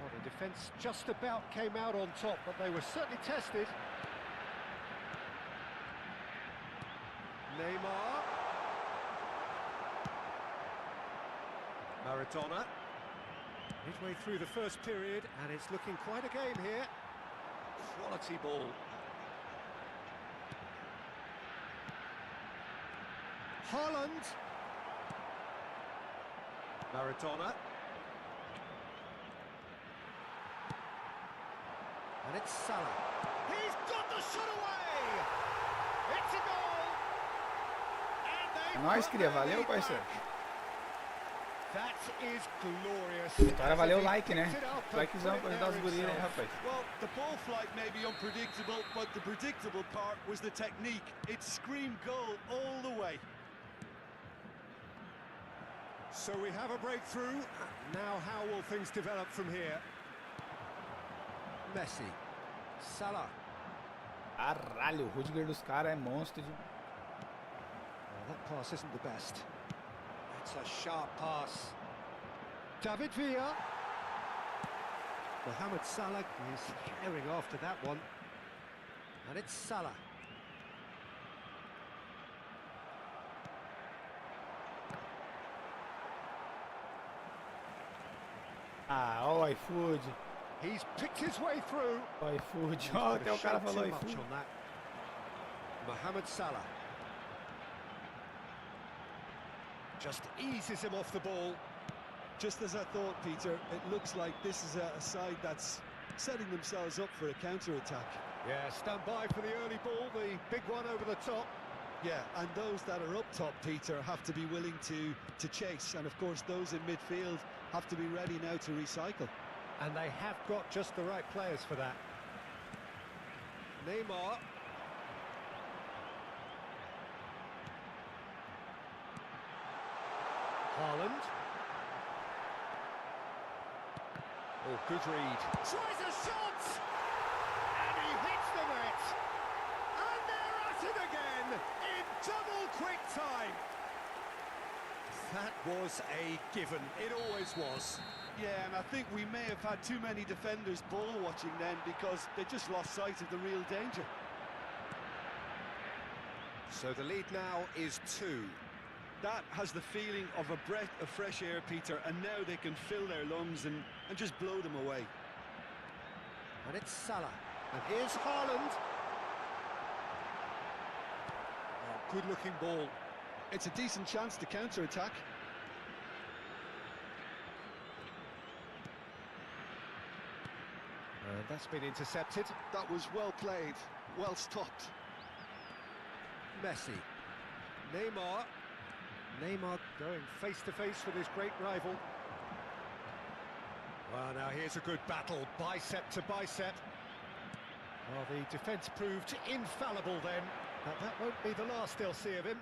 Oh, the defence just about came out on top, but they were certainly tested. Neymar. Maradona. Midway through the first period, and it's looking quite a game here. Quality ball. Haaland. Maradona. And it's Salah. He's got the shot away! It's a goal! And they Nós, cria, valeu, parceiro. That is glorious. Agora valeu o like, né? Likezão pra ajudar os guris aí, rapaz. Well, the ball flight may be unpredictable, but the predictable part was the technique. It screamed goal all the way. So we have a breakthrough. Now how will things develop from here? Messi. Salah. Caralho, o Rudiger dos caras é monstro de... Well, that pass isn't the best. It's a sharp pass. David Villa. Mohamed Salah is herring after that one. And it's Salah. Ah, ó o iFood. He's picked his way through. Ó o iFood. Ó, até o cara falou Too much iFood. on that. Mohamed Salah. Just eases him off the ball. Just as I thought, Peter, it looks like this is a side that's setting themselves up for a counter-attack. Yeah, stand by for the early ball, the big one over the top. Yeah, and those that are up top, Peter, have to be willing to chase. And, of course, those in midfield have to be ready now to recycle. And they have got just the right players for that. Neymar. Haaland. Oh, good read. Tries a shot! And he hits the net! And they're at it again in double quick time! That was a given. It always was. Yeah, and I think we may have had too many defenders ball watching then because they just lost sight of the real danger. So the lead now is 2. That has the feeling of a breath of fresh air, Peter, and now they can fill their lungs and just blow them away. And it's Salah. And here's Haaland. Oh, good-looking ball. It's a decent chance to counter-attack. And that's been intercepted. That was well played, well stopped. Messi. Neymar. Neymar going face-to-face with his great rival. Well, now here's a good battle, bicep to bicep. Well, the defence proved infallible then, but that won't be the last they'll see of him.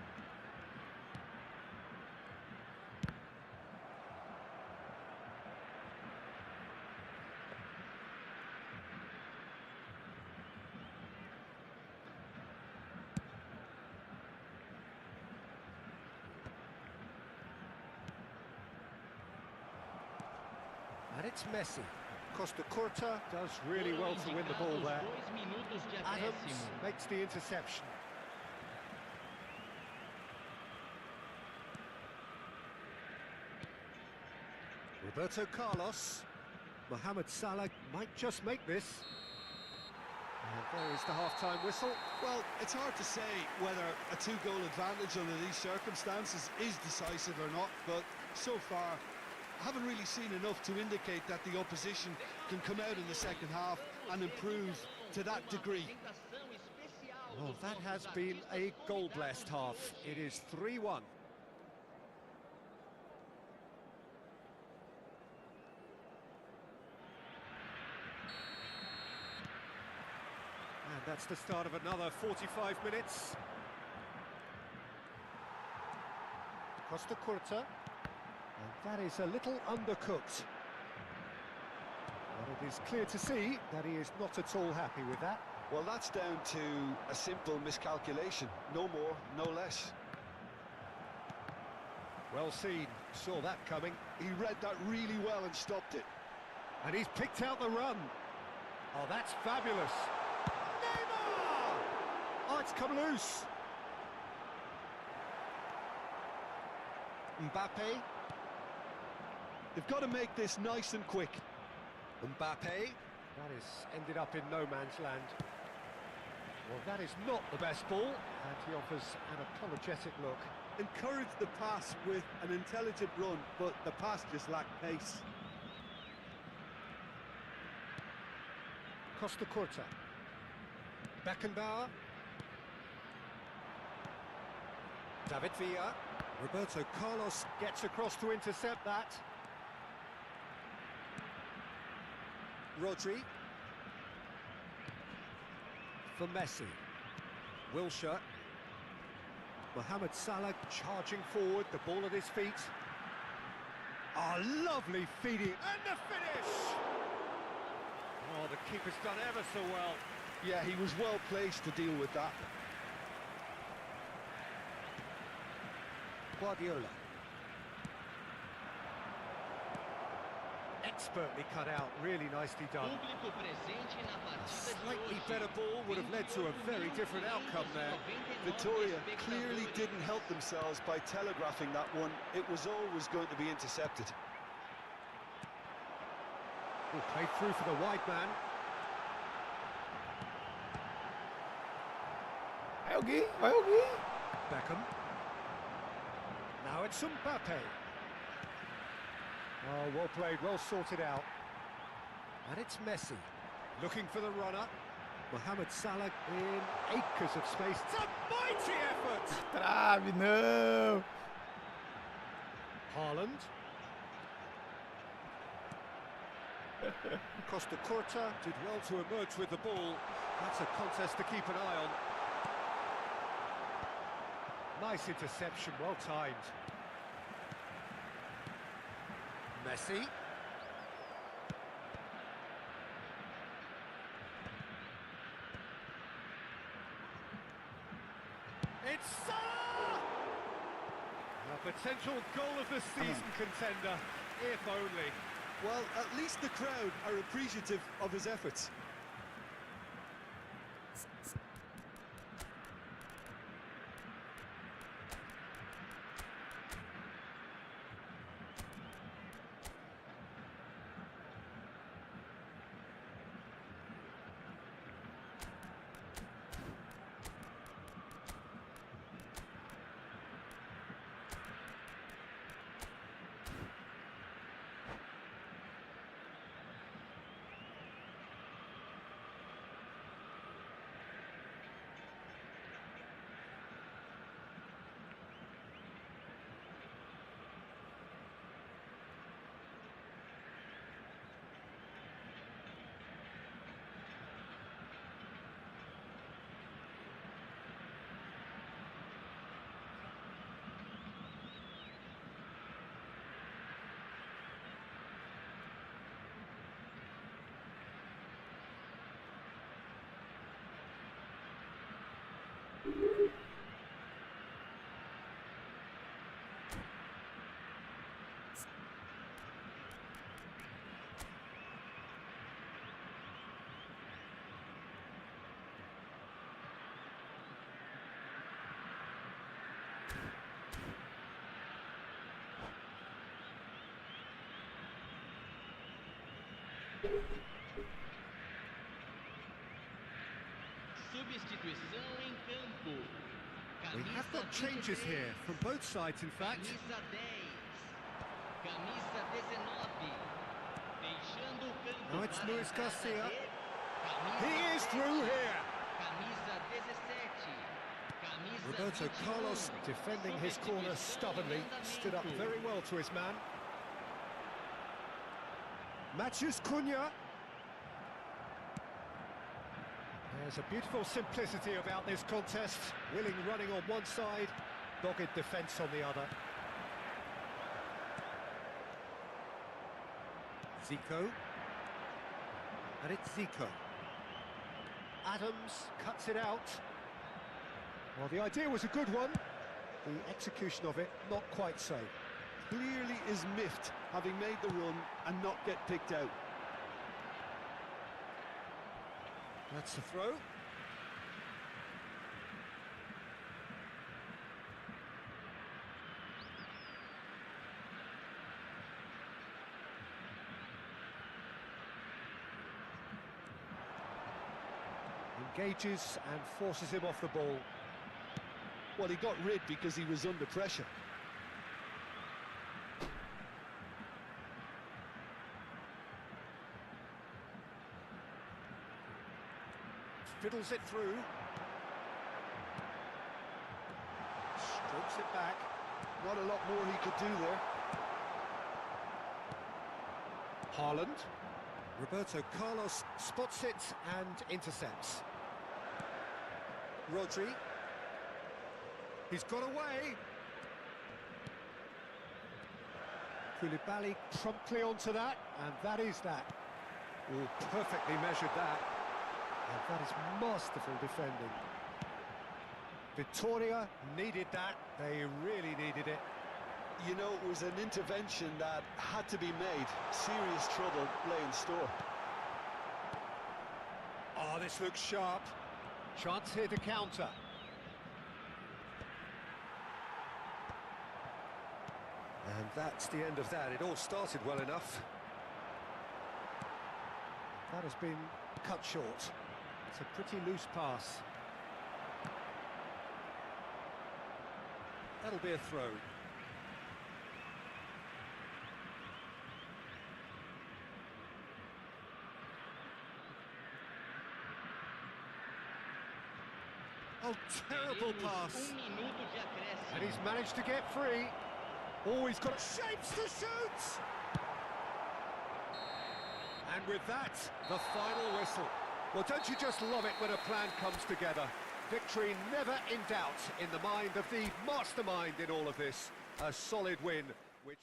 And it's Messi. Costa Curta does really well to win the ball there. Adams makes the interception. Roberto Carlos. Mohamed Salah might just make this. And there is the half-time whistle. Well, it's hard to say whether a two-goal advantage under these circumstances is decisive or not, but so far I haven't really seen enough to indicate that the opposition can come out in the second half and improve to that degree. Well, that has been a goal-blessed half. It is 3-1. And that's the start of another 45 minutes. Costa Curta. And that is a little undercooked. But it is clear to see that he is not at all happy with that. Well, that's down to a simple miscalculation. No more, no less. Well seen. Saw that coming. He read that really well and stopped it. And he's picked out the run. Oh, that's fabulous. Neymar! Oh, it's come loose. Mbappe. They've got to make this nice and quick. Mbappe. That has ended up in no man's land. Well, that is not the best ball, and he offers an apologetic look. Encourage the pass with an intelligent run, but the pass just lacked pace. Costa Curta. Beckenbauer. David Villa. Roberto Carlos gets across to intercept that. Rodri. For Messi. Wilshere. Mohamed Salah charging forward, the ball at his feet. Oh, lovely feeding, and the finish! Oh, the keeper's done ever so well. Yeah, he was well placed to deal with that. Guardiola. Expertly cut out, really nicely done. A slightly better ball would have led to a very different outcome there. Victoria clearly didn't help themselves by telegraphing that one. It was always going to be intercepted. Oh, played through for the wide man. Vai alguém. Beckham. Now it's Mbappe. Oh, well played, well sorted out. And it's Messi, looking for the runner. Mohamed Salah in acres of space. It's a mighty effort! Trave, não. Haaland. Costa Curta did well to emerge with the ball. That's a contest to keep an eye on. Nice interception, well timed. Messi. It's Salah! A potential goal of the season contender, if only. Well, at least the crowd are appreciative of his efforts. Substituição em campo. We have got changes here from both sides, in fact. Camisa 10. Camisa 19. Deixando o campo. Now it's para Luis Garcia. Camisa He is 7. through here. Camisa 17. Camisa Roberto 21. Carlos defending his corner stubbornly, stood up very well to his man. Matthews Cunha. There's a beautiful simplicity about this contest. Willing running on one side, dogged defence on the other. Zico. And it's Zico. Adams cuts it out. Well, the idea was a good one. The execution of it, not quite so. Clearly is miffed, having made the run and not get picked out. That's the throw. Engages and forces him off the ball. Well, he got rid because he was under pressure. Fiddles it through. Strokes it back. Not a lot more he could do there. Haaland. Roberto Carlos spots it and intercepts. Rodri. He's got away. Koulibaly promptly onto that, and that is that. Oh, perfectly measured that. And that is masterful defending. Victoria needed that. They really needed it. You know, it was an intervention that had to be made. Serious trouble lay in store. Oh, this looks sharp. Chance here to counter. And that's the end of that. It all started well enough. That has been cut short. It's a pretty loose pass. That'll be a throw. Oh, terrible pass. Minuto de acréscimo. And he's managed to get free. Oh, he's got shapes to shoot! And with that, the final whistle. Well, don't you just love it when a plan comes together? Victory never in doubt in the mind of the mastermind in all of this. A solid win, which...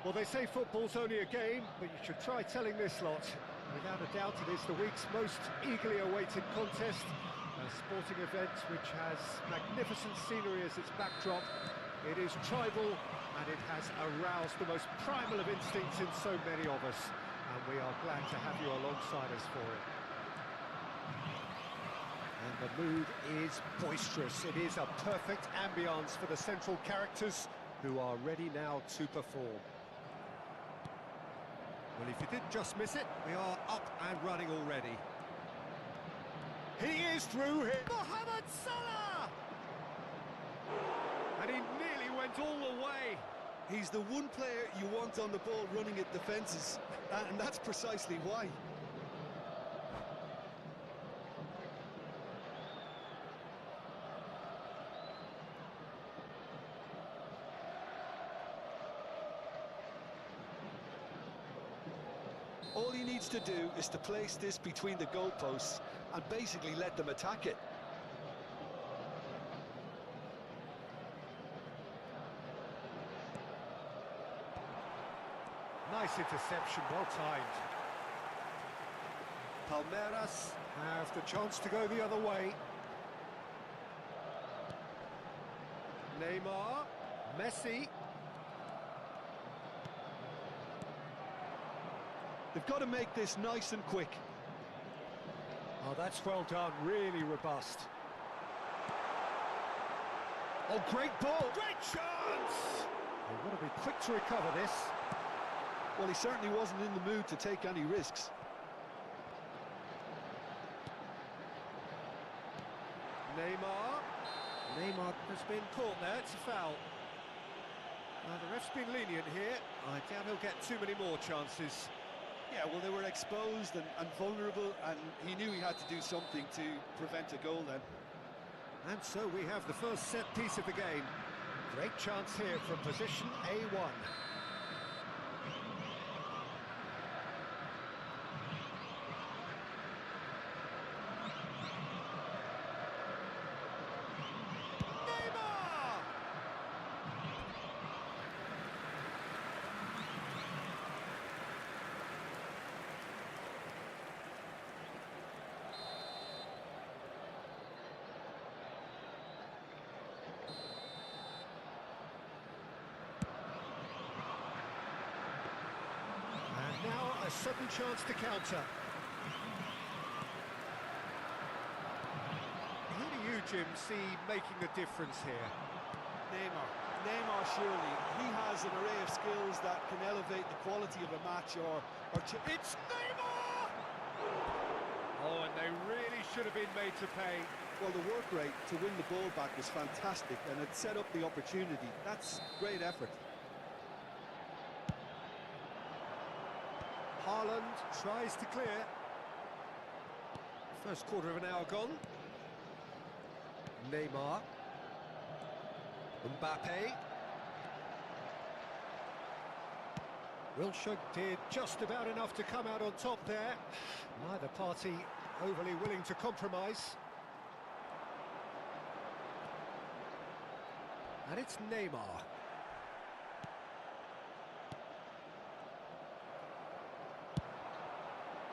Well, they say football's only a game, but you should try telling this lot. Without a doubt, it is the week's most eagerly awaited contest. A sporting event which has magnificent scenery as its backdrop. It is tribal, and it has aroused the most primal of instincts in so many of us. And we are glad to have you alongside us for it. And the mood is boisterous. It is a perfect ambience for the central characters, who are ready now to perform. Well, if you did just miss it, we are up and running already. He is through here. Mohamed Salah! And he nearly went all the way. He's the one player you want on the ball running at defences, and that's precisely why. All he needs to do is to place this between the goalposts and basically let them attack it. Nice interception, well timed. Palmeiras have the chance to go the other way. Neymar, Messi. They've got to make this nice and quick. Oh, that's well done, really robust. Oh, great ball, great chance! They've got to be quick to recover this. Well, he certainly wasn't in the mood to take any risks. Neymar has been caught there, it's a foul. The ref's been lenient here. I doubt he'll get too many more chances. Yeah, well, they were exposed and vulnerable, and he knew he had to do something to prevent a goal then. And so we have the first set piece of the game. Great chance here from position A1. Now a sudden chance to counter. Who do you, Jim, see making the difference here? Neymar, surely. He has an array of skills that can elevate the quality of a match or It's Neymar! Oh, and they really should have been made to pay. Well, the work rate to win the ball back was fantastic, and it set up the opportunity. That's great effort. Haaland tries to clear. First quarter of an hour gone. Neymar. Mbappe. Wilshere did just about enough to come out on top there. Neither party overly willing to compromise. And it's Neymar.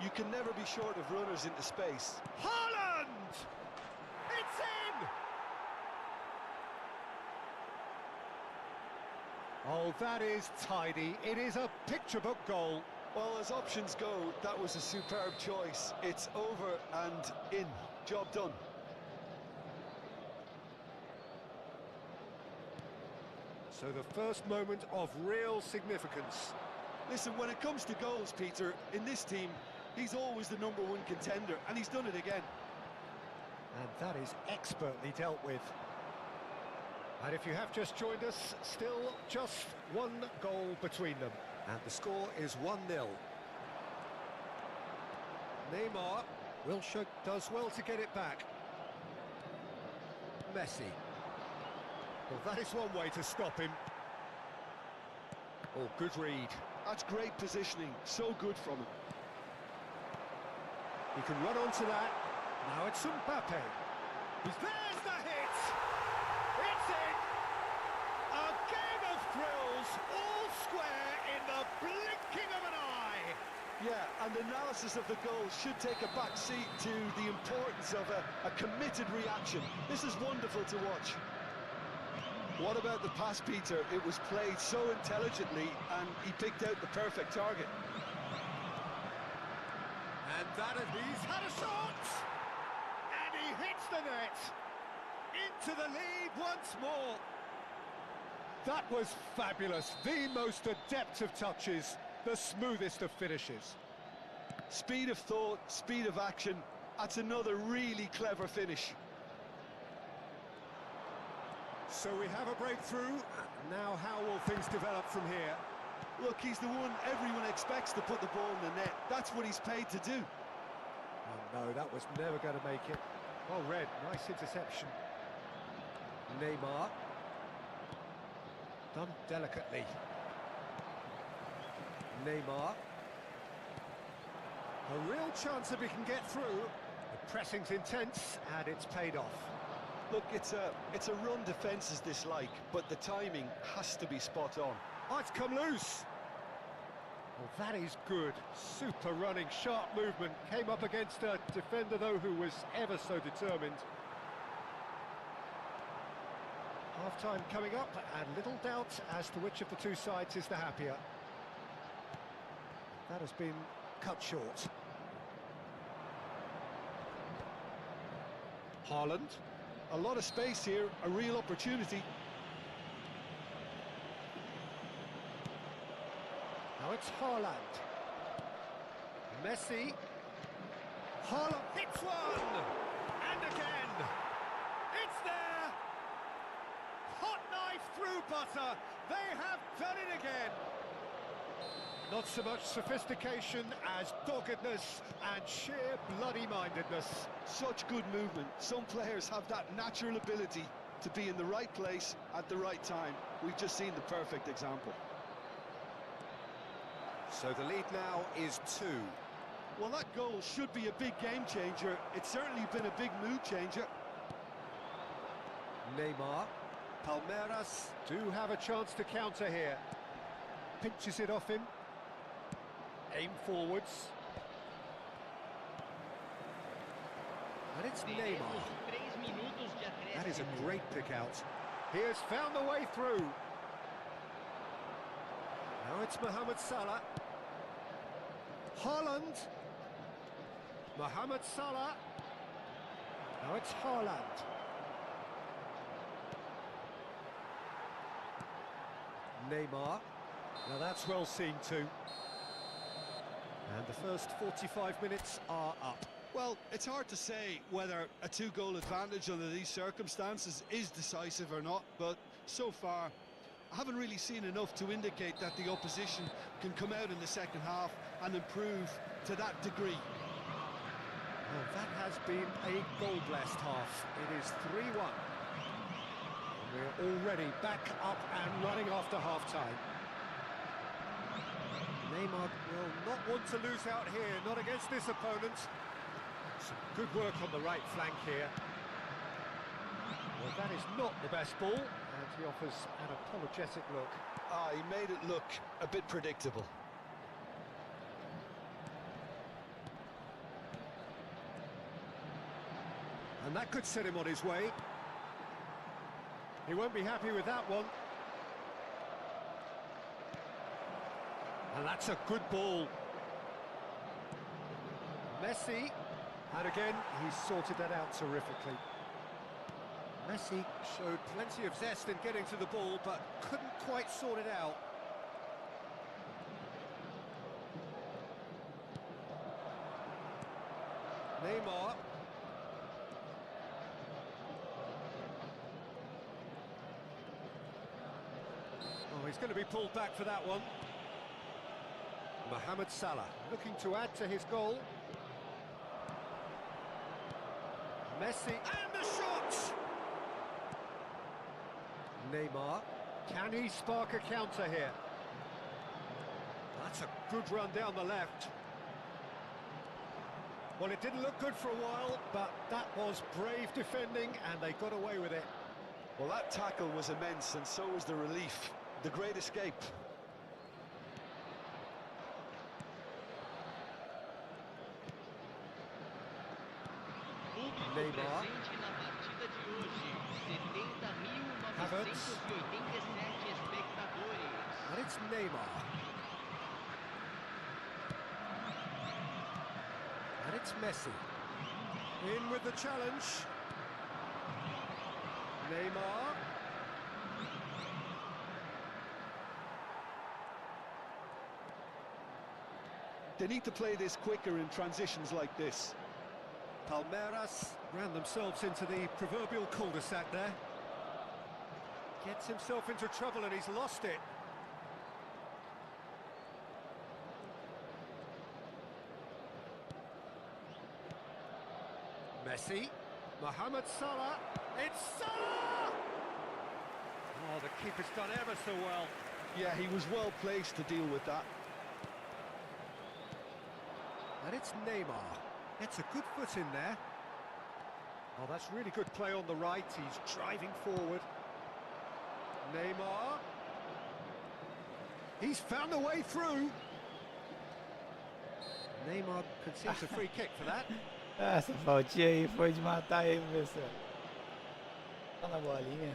You can never be short of runners into space. Haaland! It's in! Oh, that is tidy. It is a picture-book goal. Well, as options go, that was a superb choice. It's over and in. Job done. So the first moment of real significance. Listen, when it comes to goals, Peter, in this team, he's always the #1 contender, and he's done it again. And that is expertly dealt with. And if you have just joined us, still just one goal between them. And the score is 1-0. Neymar. Wilshere does well to get it back. Messi. Well, that is one way to stop him. Oh, good read. That's great positioning. So good from him. He can run onto that. Now it's Mbappe. There's the hit! It's in! A game of thrills, all square in And analysis of the goal should take a back seat to the importance of a committed reaction. This is wonderful to watch. What about the pass, Peter? It was played so intelligently and he picked out the perfect target. And he's had a shot! And he hits the net! Into the lead once more! That was fabulous. The most adept of touches, the smoothest of finishes. Speed of thought, speed of action. That's another really clever finish. So we have a breakthrough. Now how will things develop from here? Look, he's the one everyone expects to put the ball in the net. That's what he's paid to do. Oh no, that was never going to make it. Well read, nice interception. Neymar. Done delicately. Neymar. A real chance that we can get through. The pressing's intense and it's paid off. Look, it's a run defences dislike, but the timing has to be spot on. Oh, it's come loose. Well, that is good. Super running, sharp movement. Came up against a defender, though, who was ever so determined. Half-time coming up, and little doubt as to which of the two sides is the happier. That has been cut short. Haaland. A lot of space here, a real opportunity. Now it's Haaland. Messi. Haaland hits one! And again! It's there! Hot knife through butter! They have done it again! Not so much sophistication as doggedness and sheer bloody-mindedness. Such good movement. Some players have that natural ability to be in the right place at the right time. We've just seen the perfect example. So the lead now is 2. Well, that goal should be a big game changer. It's certainly been a big mood changer. Neymar. Palmeiras do have a chance to counter here. Pinches it off him. Aim forwards. And it's Neymar. That is a great pick out. He has found the way through. Now it's Mohamed Salah. Haaland. Mohamed Salah. Now it's Haaland. Neymar. Now that's well seen too. And the first 45 minutes are up. Well, it's hard to say whether a 2-goal advantage under these circumstances is decisive or not, but so far I haven't really seen enough to indicate that the opposition can come out in the second half and improve to that degree. Well, that has been a goal-blessed half. It is 3-1. We're already back up and running after half-time. Neymar will not want to lose out here, not against this opponent. Some good work on the right flank here. Well, that is not the best ball, and he offers an apologetic look. Ah, he made it look a bit predictable. And that could set him on his way. He won't be happy with that one. And that's a good ball. Messi. And again, he sorted that out terrifically. Messi showed plenty of zest in getting to the ball, but couldn't quite sort it out. Neymar. Oh, he's going to be pulled back for that one. Mohamed Salah looking to add to his goal. Messi, and the shot! Neymar, can he spark a counter here? That's a good run down the left. Well, it didn't look good for a while, but that was brave defending, and they got away with it. Well, that tackle was immense, and so was the relief. The great escape. Neymar. presente na partida de hoje. 70.987 espectadores. And it's Neymar. And it's Messi. In with the challenge. Neymar. They need to play this quicker in transitions like this. Palmeiras ran themselves into the proverbial cul-de-sac there. Gets himself into trouble and he's lost it. Messi, Mohamed Salah, it's Salah! Oh, the keeper's done ever so well. Yeah, he was well placed to deal with that. And it's Neymar. Gets a good foot in there. Oh, that's really good play on the right. He's driving forward. Neymar. He's found a way through. Neymar concedes a free kick for that. Essa faltinha aí foi de matar aí, professor. Tá na bolinha.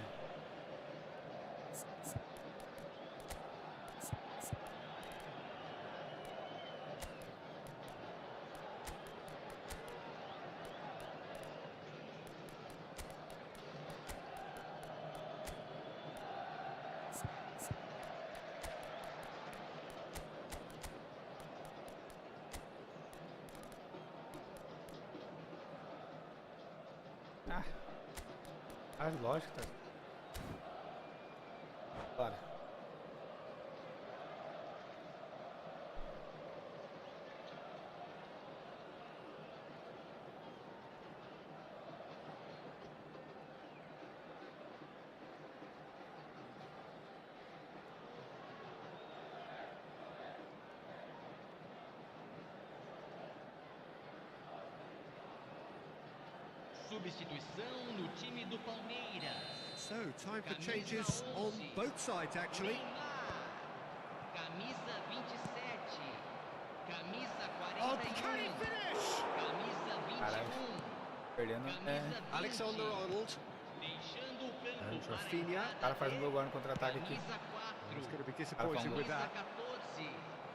Lógico, tá. Bora. Substituição no time do Palmeiras. So, time for changes on both sides, actually. Neymar. Camisa 27. Camisa 41. Oh, can he finish? Camisa 21. Perdendo. Camisa 20. Alexander-Arnold. Deixando o campo And para a Rafinha. O cara faz um gol agora no contra-ataque aqui. Camisa 4. He's going to be disappointed with Camisa that. 14.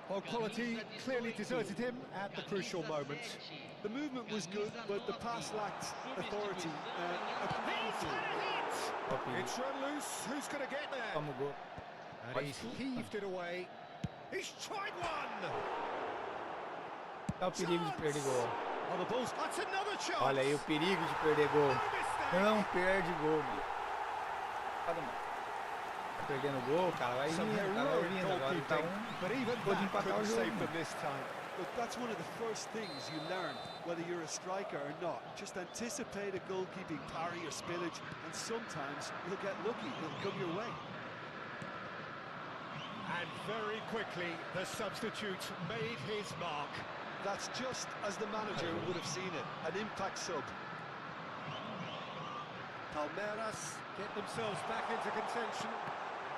Well, quality clearly deserted him at the crucial moment. The movement was good, but the pass lacked authority. It's run loose. Who's going to get there? Toma o gol. And he's heaved it away. He's tried one. Tá o perigo de perder gol. Oh, the ball's... That's another chance. Olha aí o perigo de perder gol. Não perde gol, mano. Cada mano. Tá perdendo gol, o cara vai vindo, o cara vai vindo. Agora tá But even pode that empatar o couldn't jogo. save them this time. Look, that's one of the first things you learn, whether you're a striker or not. Just anticipate a goalkeeping parry or spillage, and sometimes you'll get lucky. It'll come your way. And very quickly, the substitute made his mark. That's just as the manager would have seen it, an impact sub. Palmeiras get themselves back into contention.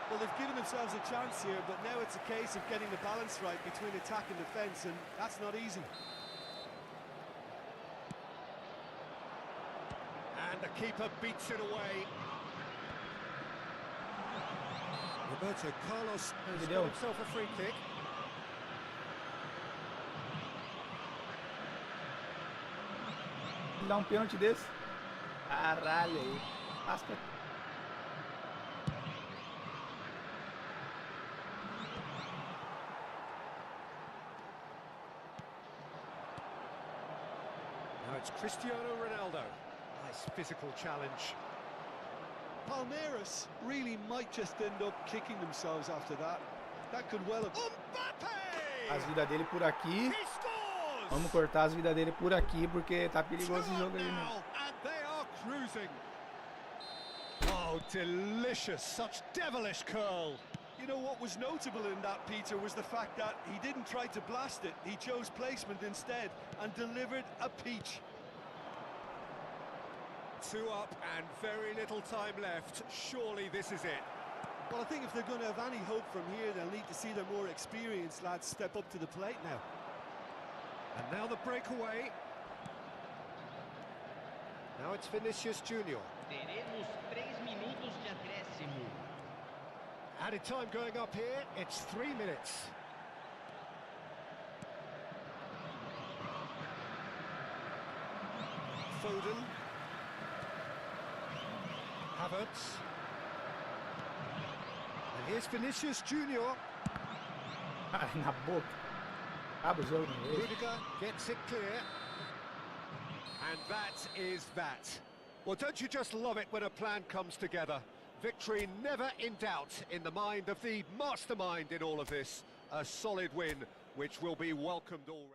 Well, they've given themselves a chance here, but now it's a case of getting the balance right between attack and defence, and that's not easy. And the keeper beats it away. Roberto Carlos has got himself a free kick. Dá um pênalti desse. Caralho aí. Lasca. Now it's Cristiano Ronaldo. Nice physical challenge. Palmeiras really might just end up kicking themselves after that. That could well have... As vidas dele por aqui. He scores! Vamos cortar as vidas dele por aqui, porque tá perigoso esse jogo aí, né? And they are cruising. Oh, delicious. Such devilish curl. You know what was notable in that, Peter, was the fact that he didn't try to blast it. He chose placement instead and delivered a peach. 2 up and very little time left. Surely this is it. Well, I think if they're going to have any hope from here, they'll need to see their more experienced lads step up to the plate now. And now the breakaway. Now it's Vinicius Junior. Teremos 3 minutos de acréscimo. Added time going up here, it's 3 minutes. Foden. Havertz. And here's Vinicius Junior. Na boca. Acaba o jogo, não é? Rudiger gets it clear. And that is that. Well, don't you just love it when a plan comes together? Victory never in doubt in the mind of the mastermind in all of this. A solid win, which will be welcomed all round.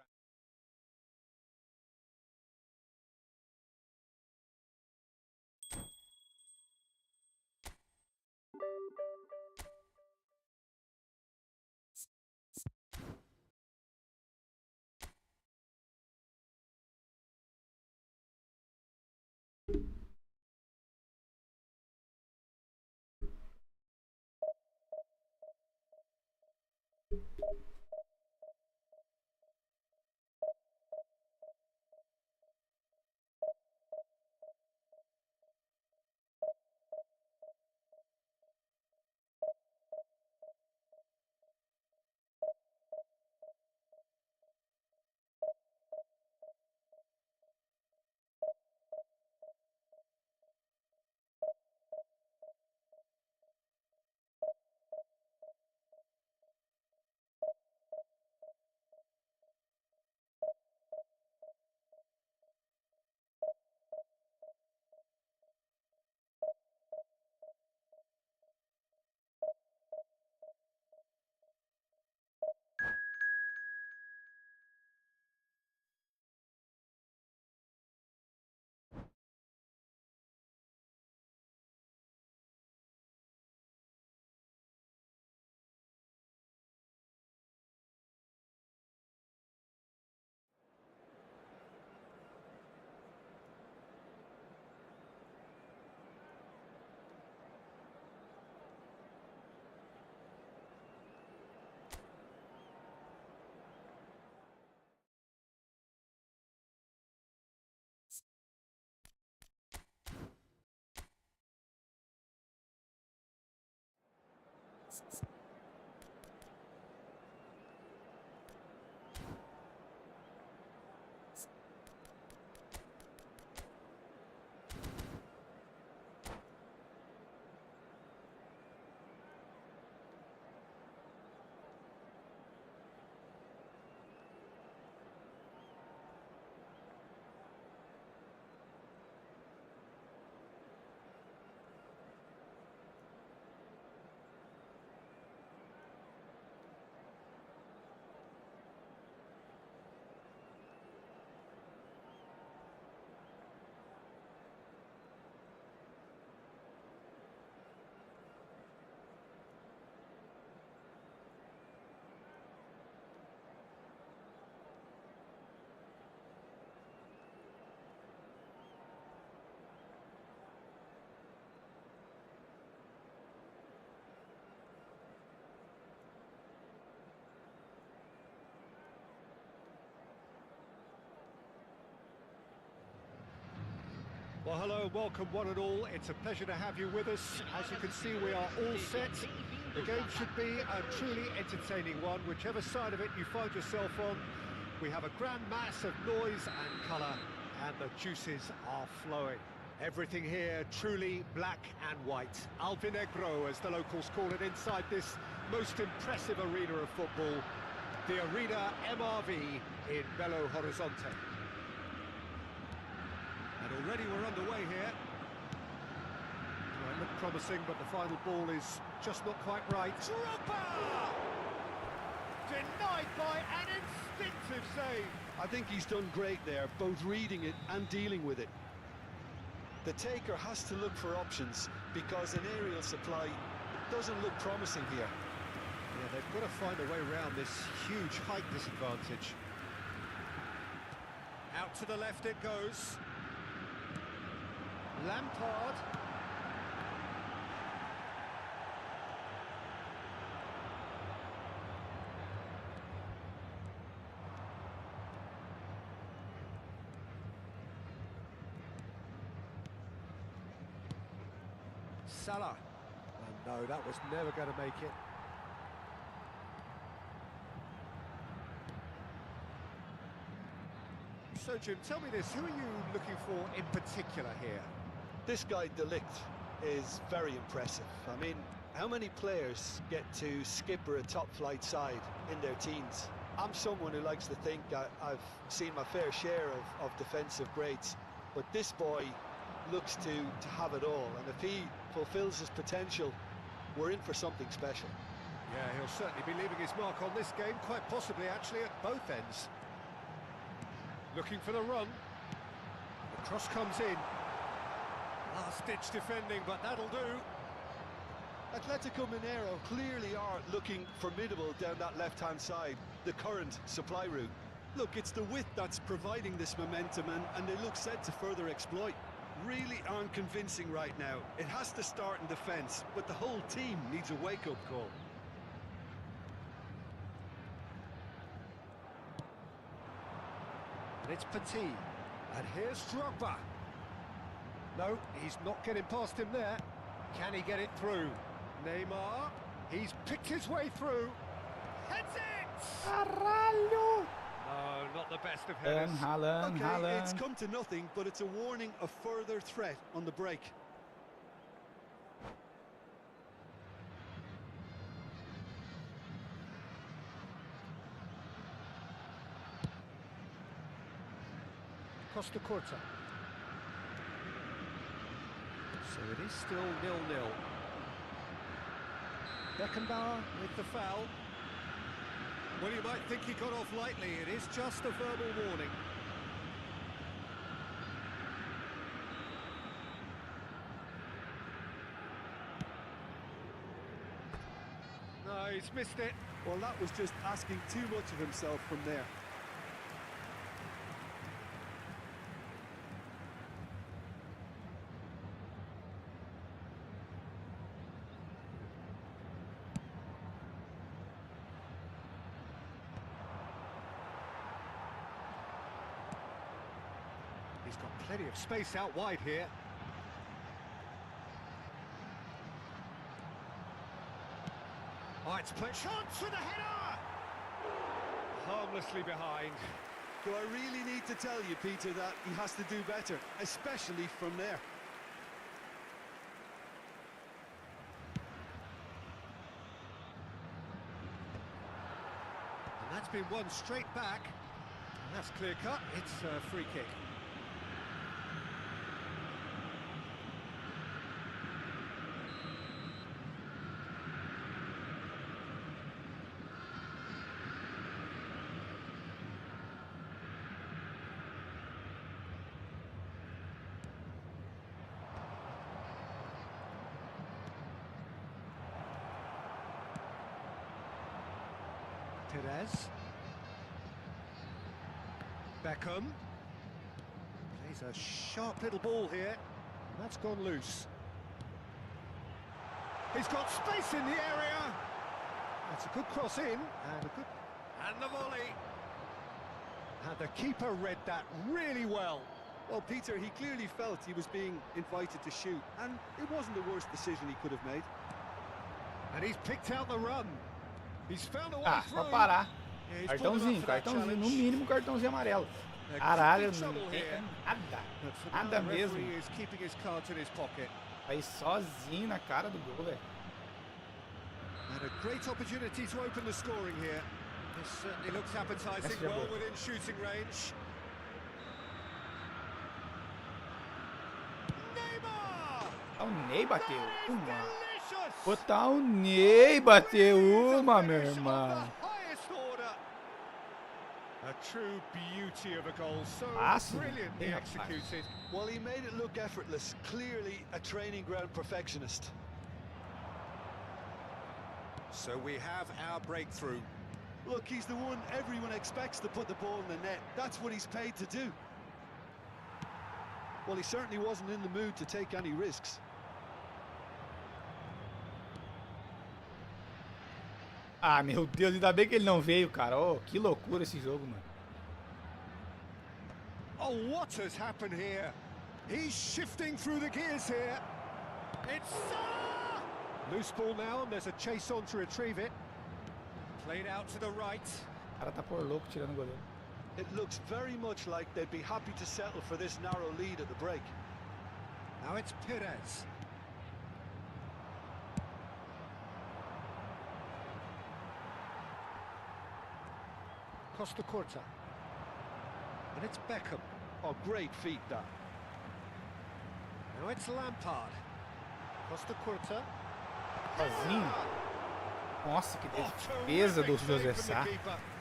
Well, hello and welcome one and all. It's a pleasure to have you with us. As you can see, we are all set. The game should be a truly entertaining one, whichever side of it you find yourself on. We have a grand mass of noise and colour, and the juices are flowing. Everything here truly black and white. Alvinegro, as the locals call it, inside this most impressive arena of football, the Arena MRV in Belo Horizonte. And already we're underway here. Well, it looked promising, but the final ball is just not quite right. Drogba! Denied by an instinctive save. I think he's done great there, both reading it and dealing with it. The taker has to look for options because an aerial supply doesn't look promising here. Yeah, they've got to find a way around this huge height disadvantage. Out to the left it goes. Lampard. Salah. And no, that was never going to make it. So, Jim, tell me this, who are you looking for in particular here? This guy, De Ligt, is very impressive. I mean, how many players get to skipper a top-flight side in their teens? I'm someone who likes to think I've seen my fair share of defensive greats, but this boy looks to have it all, and if he fulfills his potential, we're in for something special. Yeah, he'll certainly be leaving his mark on this game, quite possibly actually at both ends. Looking for the run. The cross comes in. Last-ditch defending, but that'll do. Atletico Mineiro clearly are looking formidable down that left-hand side, the current supply route. Look, it's the width that's providing this momentum, and they look set to further exploit. Really aren't convincing right now. It has to start in defence, but the whole team needs a wake-up call. And it's Petit. And here's Drogba. No, he's not getting past him there. Can he get it through? Neymar, he's picked his way through. Heads it! Caralho! No, not the best of headers. Okay, it's come to nothing, but it's a warning of further threat on the break. Costa Curta. So it is still 0-0. Beckenbauer with the foul. Well, you might think he got off lightly. It is just a verbal warning. No, he's missed it. Well, that was just asking too much of himself from there. He's got plenty of space out wide here. Oh, it's put chance for the header! Harmlessly behind. Do I really need to tell you, Peter, that he has to do better, especially from there? And that's been won straight back. And that's clear cut. It's a free kick. Perez. Beckham. Plays a sharp little ball here. And that's gone loose. He's got space in the area. That's a good cross in. And the volley. And the keeper read that really well. Well, Peter, he clearly felt he was being invited to shoot, and it wasn't the worst decision he could have made. And he's picked out the run. He's found a way through. Só parar. Yeah, Cartãozinho, no mínimo cartãozinho amarelo. Caralho, não tem nada mesmo. Is keeping his cards in his pocket. Aí sozinho na cara do gol, velho. And a great opportunity to open the scoring here. This certainly looks appetizing, well within shooting range. Neymar! O Ney bateu uma. Botar o Ney bateu uma, meu irmão. A true beauty of a goal, so brilliantly executed. Well, he made it look effortless. Clearly a training ground perfectionist. So we have our breakthrough. Look, he's the one everyone expects to put the ball in the net. That's what he's paid to do. Well, he certainly wasn't in the mood to take any risks. Ah, meu Deus, ainda bem que ele não veio, cara. Oh, que loucura esse jogo, mano. Oh, what has happened here? He's shifting through the gears here. It's Salah! Loose ball now, and there's a chase on to retrieve it. Played out to the right. O cara tá por louco tirando o goleiro. It looks very much like they'd be happy to settle for this narrow lead at the break. Now it's Perez. Costa Curta. And it's Beckham. Oh, great feat, that. Now it's Lampard. Costa Curta. Sozinho. Nossa, que defesa do José Sá.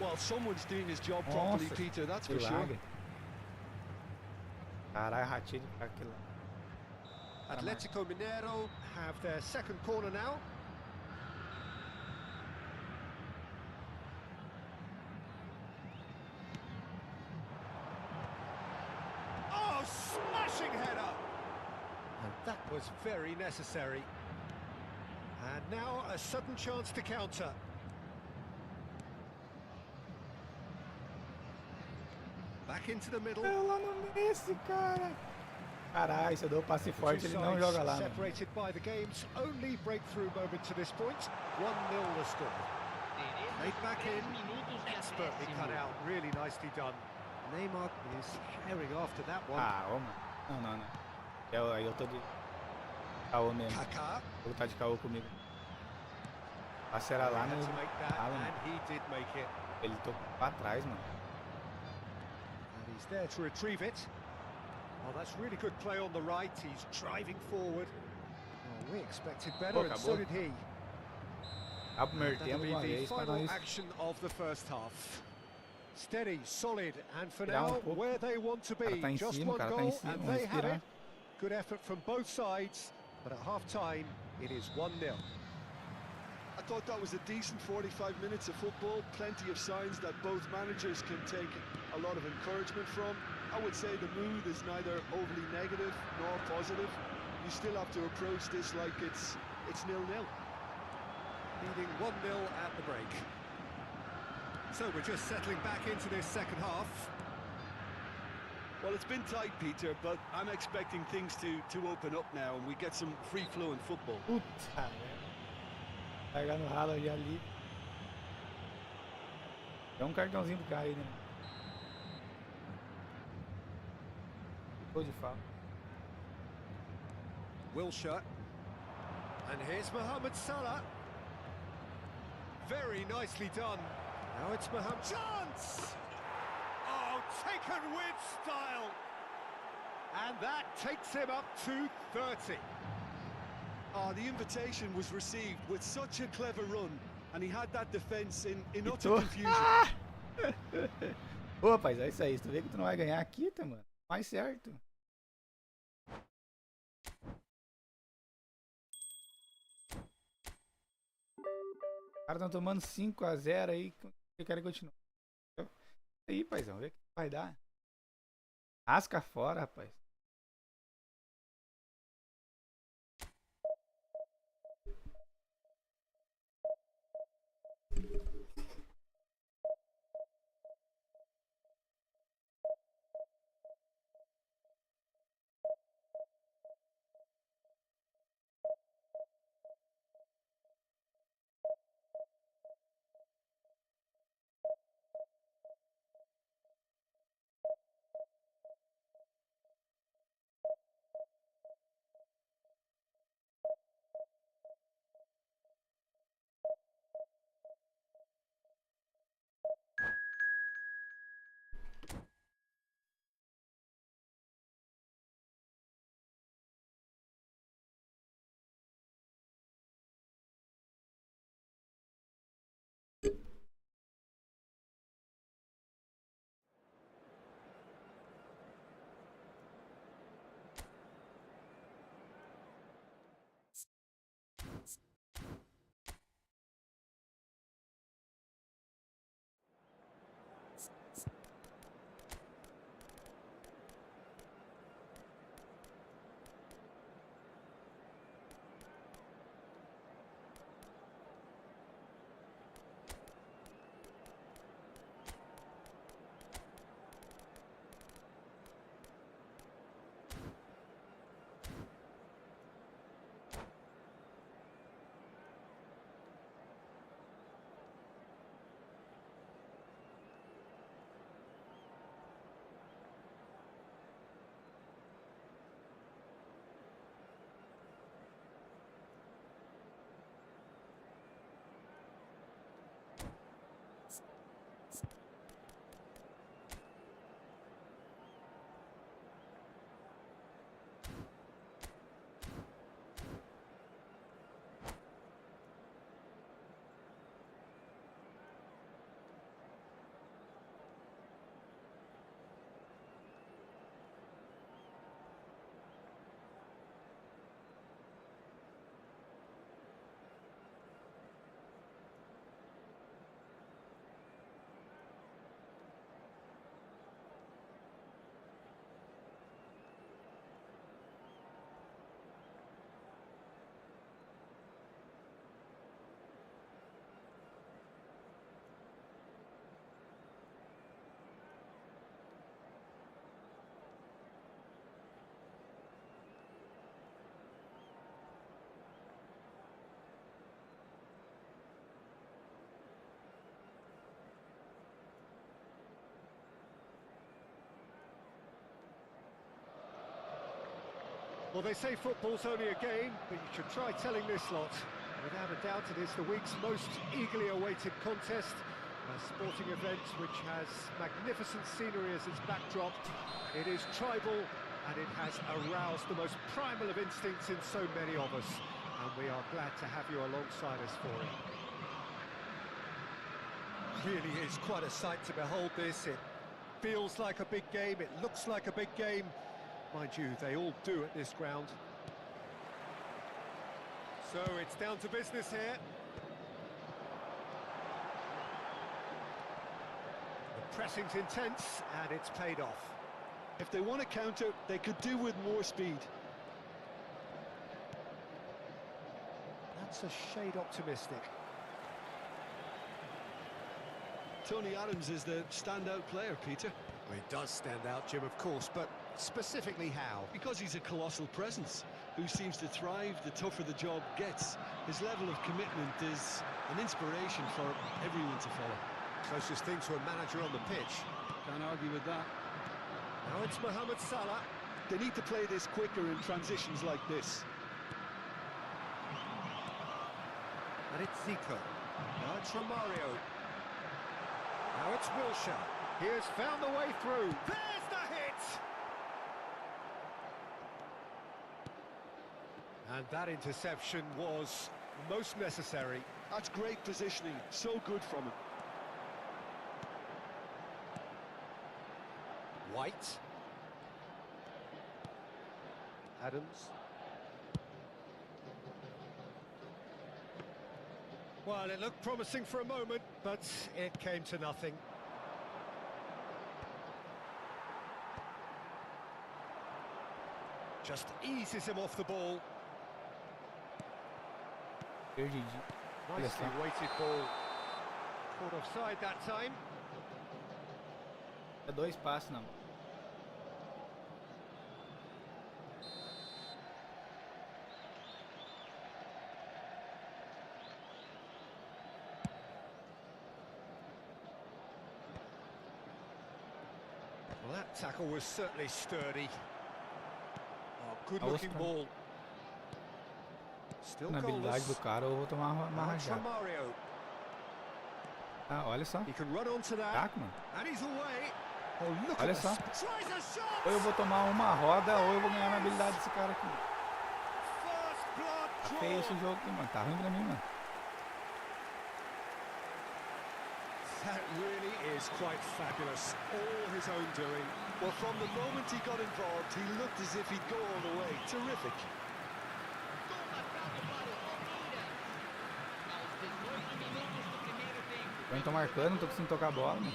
Well, someone's doing his job properly, Nossa, Peter, that's que for sure. milagre. Caralho, ratei de ficar aqui lá. Atletico Mineiro have their second corner now. Oh, smashing header! And that was very necessary. And now a sudden chance to counter. Back into the middle. Lá no Messi, cara. Caralho, se eu dou o passe forte, ele não joga lá, mano. Separated by the game's only breakthrough moment to this point. 1-0 the score. Made back in, expertly cut out, really nicely done. Neymar is sharing after that one. Ah, ô, mano. Não. Aí eu tô de caô mesmo. Kaká. Vou lutar de caô comigo. Passe era lá no... Had to make that, Ah, mano. and he did make it. Ele tocou pra trás, mano. And he's there to retrieve it. Oh, that's really good play on the right. He's driving forward. Oh, we expected better, and so did he. Dá pro meu That'll tempo be uma the vez pra final nós. action of the first half. Steady, solid, and for Tirar now, pouco. where they want to O cara be. tá em Just cima, o one cara tá em goal, cima, and vamos they have respirar. it. Good effort from both sides, but at half-time, it is 1-0. I thought that was a decent 45 minutes of football, plenty of signs that both managers can take a lot of encouragement from. I would say the mood is neither overly negative nor positive. You still have to approach this like it's 0-0. Leading 1-0 at the break. So we're just settling back into this second half. Well, it's been tight, Peter, but I'm expecting things to open up now and we get some free-flowing football. Puta, velho. Pegar no ralo ali. Dá um cartãozinho pro cara aí, né? Ficou de falta. Wilshere. And here's Mohamed Salah. Very nicely done. Now it's Mohamed. Chance! Oh, taken with style. And that takes him up to 30. Oh, the invitation was received with such a clever run, and he had that defense in utter confusion. Ô, rapaz, é isso aí. Se tu vê que tu não vai ganhar aqui, tá, mano? Mais certo. Os caras estão tomando 5-0 aí. Eu quero continuar. Aí, paizão, vê o que vai dar. Rasca fora, rapaz. Well, they say football's only a game, but you should try telling this lot. Without a doubt, it is the week's most eagerly awaited contest. A sporting event which has magnificent scenery as its backdrop. It is tribal, and it has aroused the most primal of instincts in so many of us. And we are glad to have you alongside us for it. Really is quite a sight to behold this. It feels like a big game, it looks like a big game. Mind you, they all do at this ground. So it's down to business here. The pressing's intense, and it's paid off. If they want to counter, they could do with more speed. That's a shade optimistic. Tony Adams is the standout player, Peter. Well, he does stand out, Jim, of course, but specifically how? Because he's a colossal presence who seems to thrive the tougher the job gets. His level of commitment is an inspiration for everyone to follow. Closest thing to a manager on the pitch. Can't argue with that. Now it's Mohamed Salah. They need to play this quicker in transitions like this. And it's Zico. Now it's Romario. Now it's Wilshere. He has found the way through. There's the hit! And that interception was most necessary. That's great positioning. So good from him. White. Adams. Well, it looked promising for a moment, but it came to nothing. Just eases him off the ball. Nicely weighted ball. Caught offside that time. É dois passos, não. Well, that tackle was certainly sturdy. Oh, good-looking ball. Still Na habilidade do cara, eu vou tomar uma rajada. Ah, olha só. Taco, mano. Olha só. Ou eu vou tomar uma roda, ou eu vou ganhar na habilidade desse cara aqui. Tá feio esse jogo aqui, mano. Tá ruim pra mim, mano. That really is quite fabulous. All his own doing. Well, from the moment he got involved, he looked as if he'd go all the way. Terrific. Eu tô marcando, não tô conseguindo tocar a bola, mano.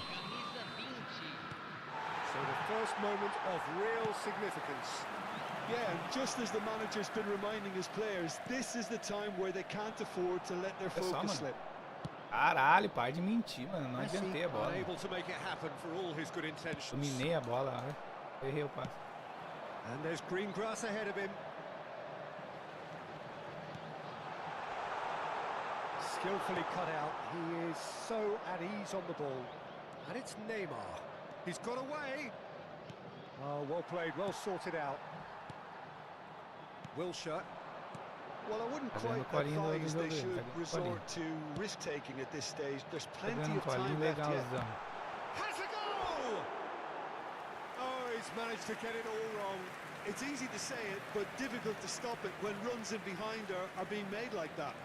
So the first moment of real significance. Yeah, and just as the manager's been reminding his players, this is the time where they can't afford to let their focus slip. Caralho, para de mentir, mano. Não adiantei a bola. Dominei a bola, errei o passe. And there's green grass ahead of him. Skillfully cut out. He is so at ease on the ball. And it's Neymar. He's got away. Oh, well played, well sorted out. Wilshere. Well, I wouldn't quite advise they should resort to risk-taking at this stage. There's plenty of time left yet. Has a goal! Oh, he's managed to get it all wrong. It's easy to say it, but difficult to stop it when runs in behind are being made like that.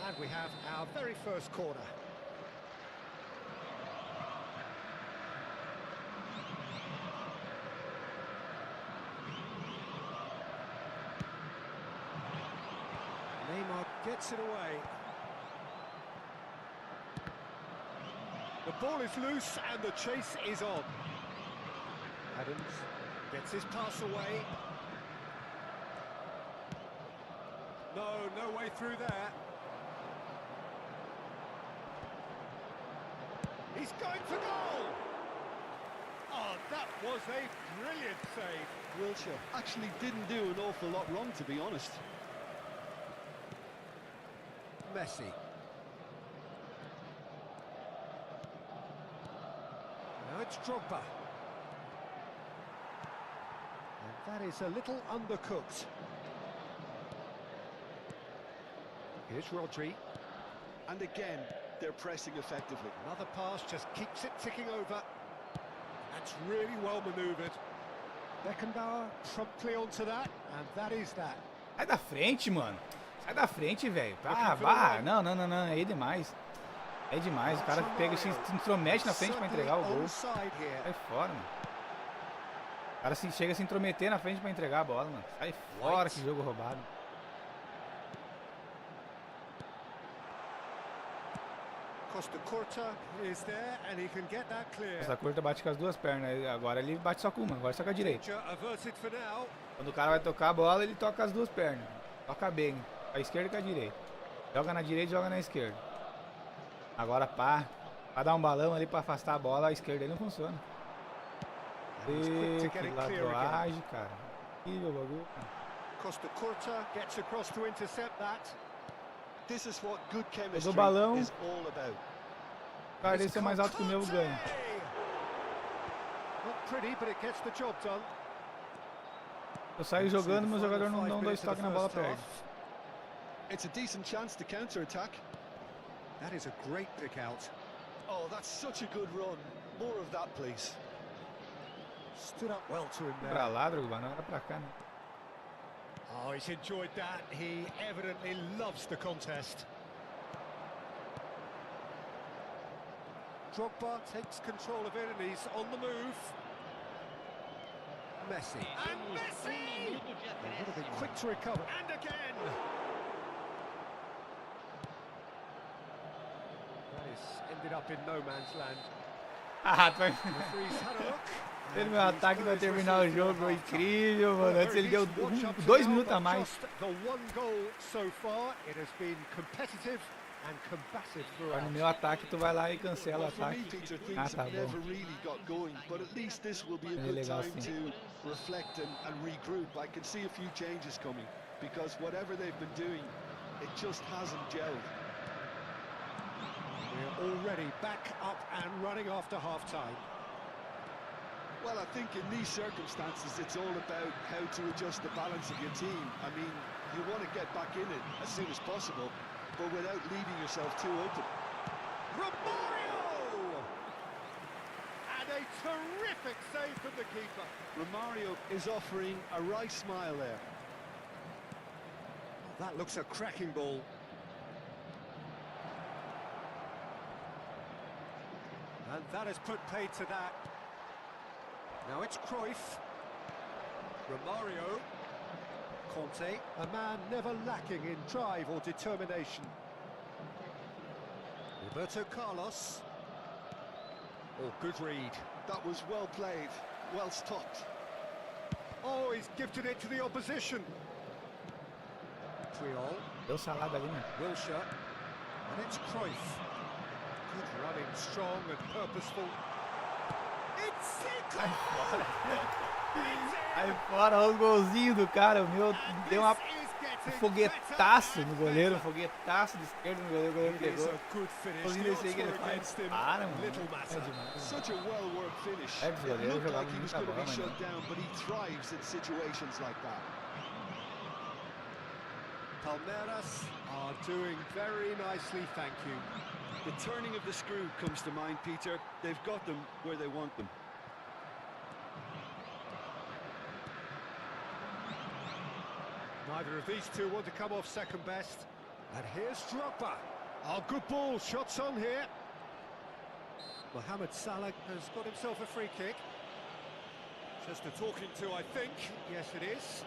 And we have our very first corner. Neymar gets it away. The ball is loose and the chase is on. Adams gets his pass away. No way through there. He's going for goal! Oh, that was a brilliant save. Wilshere actually didn't do an awful lot wrong, to be honest. Messi. Now it's Drogba. That is a little undercooked. Here's Rodri. And again, they're pressing effectively. Another pass just keeps it ticking over. That's really well manoeuvred. Beckenbauer promptly onto that, and that is that. Sai da frente, mano. Sai da frente, velho. Não. É demais. É demais. O cara pega e se intromete na frente pra entregar o gol. Sai fora, mano. O cara chega a se intrometer na frente pra entregar a bola, mano. Sai fora, que jogo roubado. Costa Curta is there and he can get that clear. Costa Curta bate com as duas pernas. Agora ele bate só com uma, agora só com a direita. Quando o cara vai tocar a bola, ele toca as duas pernas. Toca bem. A esquerda e com a direita. Joga na direita e joga na esquerda. Agora pá. Pra dar um balão ali pra afastar a bola, a esquerda ele não funciona. Que ladroagem, cara. Que bagulho, cara. Costa Curta gets across to intercept that. This is what good chemistry balão. is all about. Cara, esse é mais alto que o meu, ganho. Not pretty, but it gets the job done. Eu saio jogando, meu jogador não dá dois toques na bola, perde. It's a decent chance to counter-attack. That is a great pick out. Oh, that's such a good run. More of that, please. Stood up well to him there. Pra lá, Drogba, não era pra cá, né? Oh, he's enjoyed that. He evidently loves the contest. Drogba takes control of it and he's on the move. Messi. And Messi! They would have been quick to recover. And again! That is ended up in no man's land. Referee's had a look. Ele, meu ataque vai terminar o jogo, foi incrível, mano. Antes ele deu 2 minutos a mais. No meu ataque, tu vai lá e cancela o ataque. Ah, tá bom. É legal assim. We're already back up and running after half-time. Well, I think in these circumstances, it's all about how to adjust the balance of your team. I mean, you want to get back in it as soon as possible, but without leaving yourself too open. Romario! And a terrific save from the keeper. Romario is offering a wry smile there. That looks a cracking ball. And that has put paid to that. Now it's Cruyff. Romario. Conte, a man never lacking in drive or determination. Roberto Carlos. Oh, good read. That was well played, well stopped. Oh, he's gifted it to the opposition. Triol. Deu salada ali, né? Wilshere. And it's Cruyff. Good running, strong and purposeful. Aí fora, olha o golzinho do cara, o meu deu um foguetaço no goleiro, um foguetaço de esquerda no goleiro, o goleiro pegou. O golzinho desse aí que ele faz, para, mano, é demais. É que os goleiros jogavam muita bola, mano. Palmeiras are doing very nicely, thank you. The turning of the screw comes to mind, Peter. They've got them where they want them. Neither of these two want to come off second best. And here's Drogba. Oh, good ball, shots on here. Mohamed Salah has got himself a free kick. Just a talking to, I think. Yes, it is.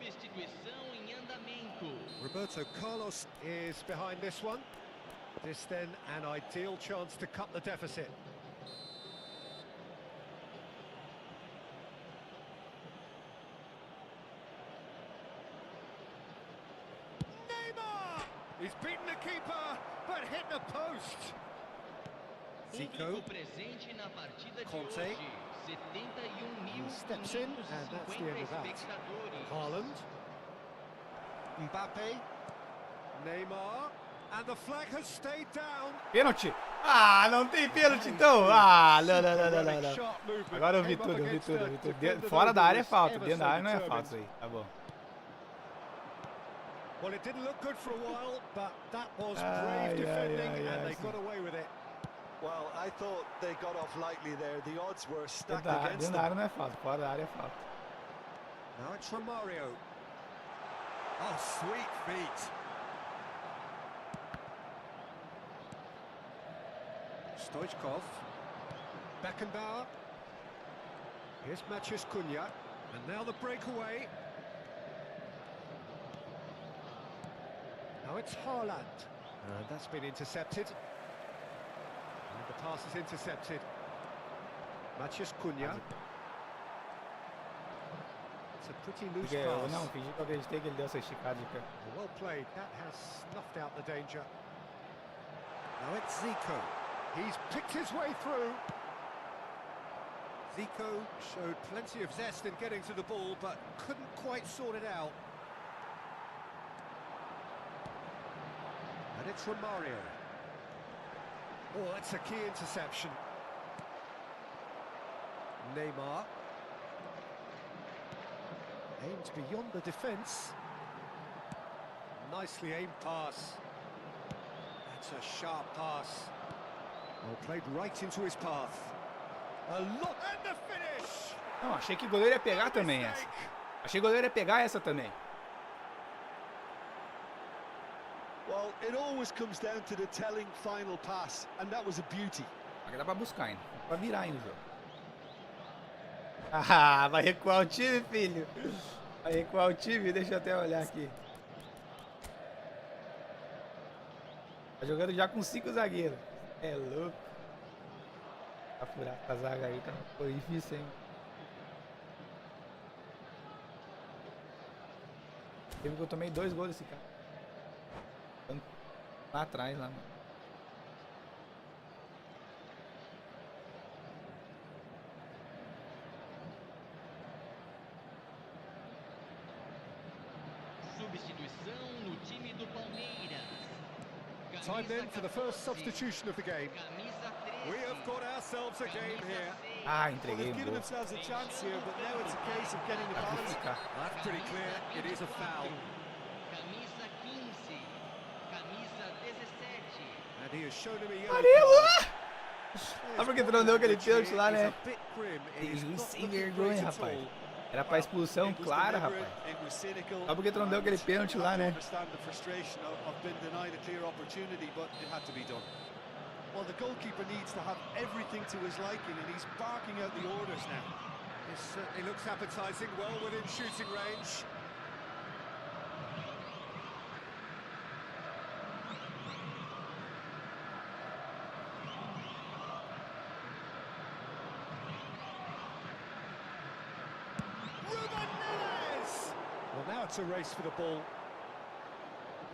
Substituição em andamento. Roberto Carlos is behind this one. This then an ideal chance to cut the deficit. Neymar! He's beaten the keeper, but hit the post. Zico. Presente na partida de Conte. hoje. He steps in, and that's the end of that. 71.550 espectadores. Haaland. Mbappe. Neymar. And the flag has stayed down. Pênalti. Ah, não tem pênalti então. Ah, não, não, não, não, não, não. Sharp movement. Agora eu vi Came up tudo, eu vi against tudo, a eu vi tudo. defender Fora da who área é was falta, ever dentro da so área não é determined. falta isso aí. Tá bom. Well, it didn't look good for a while, but that was Ai, brave defending, ai, and ai, they sim. got away with it. Well, I thought they got off lightly there. The odds were stacked Dentro against da área them. não é falta, fora da área é falta. Now it's Romario. Oh, sweet feet. Stoichkov. Beckenbauer. Here's Maciej Cunha. And now the breakaway. Now it's Haaland. And that's been intercepted. And the pass is intercepted. Maciej Cunha. It's a pretty loose Porque eu pass. não, fingi que eu acreditei que ele deu essa esticada de pé. Well played. That has snuffed out the danger. Now it's Zico. He's picked his way through. Zico showed plenty of zest in getting to the ball, but couldn't quite sort it out. And it's Romario. Oh, that's a key interception. Neymar. Aimed beyond the defence. Nicely aimed pass. That's a sharp pass. Well, played right into his path. A lot and the finish. Não, achei que o goleiro ia pegar também essa. Achei que o goleiro ia pegar essa também. Well, it always comes down to the telling final pass, and that was a beauty. Aqui dá pra buscar ainda. Dá pra virar ainda o jogo. Ah, vai recuar o time, filho. Vai recuar o time, deixa eu até olhar aqui. Tá jogando já com 5 zagueiros. É louco. Pra furar essa zaga aí, tá foi difícil, hein? Teve que eu tomei 2 gols desse cara. Lá atrás, lá, mano. Substituição no time do Palmeiras. Time then for the first substitution of the game. Camisa We have got ourselves a game here. Ah, Well, entreguei they've um given gol. themselves a chance here, but now it's a case of getting the Dá pra balance. ficar. That's pretty clear. It is a foul. Camisa 15. Camisa 17. And he has shown him a yellow Amarelo! card. Ah, porque tu não deu aquele Which here pênalti lá, is né? a bit grim. It is Tem not sem looking vergonha, great at rapaz. all. Era pra expulsão It was clara, deliberate, rapaz. it was cynical, Só porque tu não deu aquele and pênalti you lá, have to né? understand the frustration of being denied a clear opportunity, but it had to be done. Well, the goalkeeper needs to have everything to his liking, and he's barking out the orders now. This certainly looks appetising, well within shooting range. Ruben Neves! Well, now it's a race for the ball.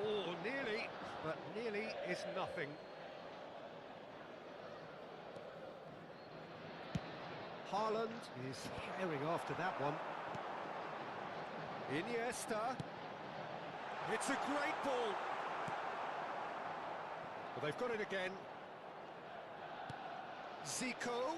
Oh, nearly, but nearly is nothing. Haaland is herring after that one. Iniesta. It's a great ball. Well, they've got it again. Zico.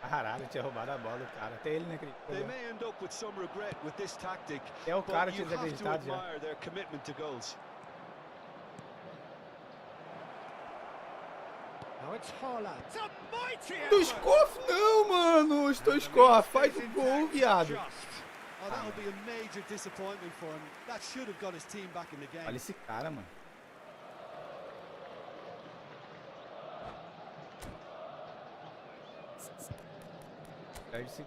Caralho, tinha roubado a bola do cara. Até ele não acreditou. They may end up with some regret with this tactic, É o cara but que you tinha have to desacreditado já. admire their commitment to goals. Now it's Haaland. It's a mighty effort. Stoichkov não, mano. Stoichkov, faz o gol, viado. Oh, that'll be a major disappointment for him. That should have got his team back in the game. Olha esse cara, mano. Perde esse...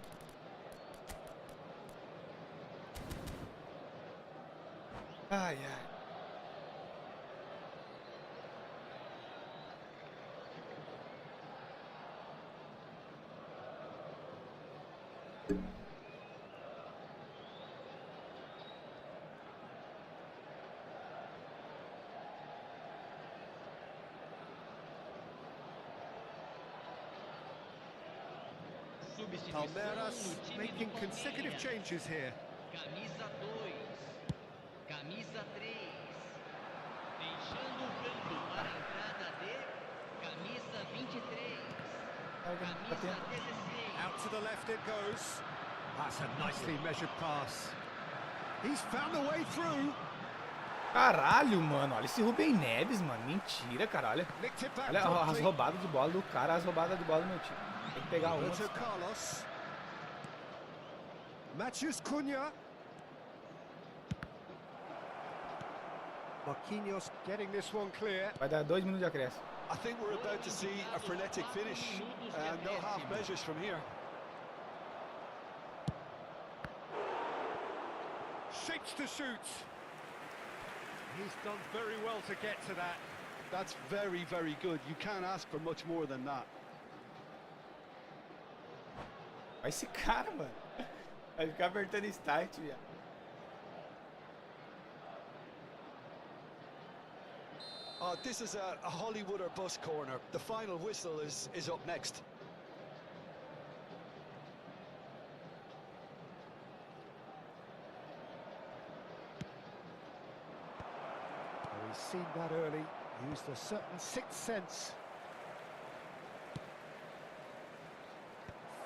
Ai, ai. Palmeiras making consecutive changes here. Camisa 2, camisa 3, deixando o campo para a entrada de camisa 23, camisa 16. Out to the left it goes. That's a nicely measured pass. He's found the way through. Caralho, mano. Olha esse Rubem Neves, mano. Mentira, cara. Olha, Nicked it back olha as promptly. roubadas de bola do cara, as roubadas de bola do meu time. Tem que pegar uma. Roberto Carlos. Matheus Cunha. Marquinhos getting this one clear. Vai dar 2 minutos de acréscimo. I think we're about to see a frenetic finish, and no half measures from here. Shapes to shoot. He's done very well to get to that. That's very, very good. You can't ask for much more than that. Vai esse cara, mano. Vai ficar apertando start, já. Oh, this is a Hollywood or bus corner. The final whistle is up next. Oh, he's seen that early. Used a certain sixth sense.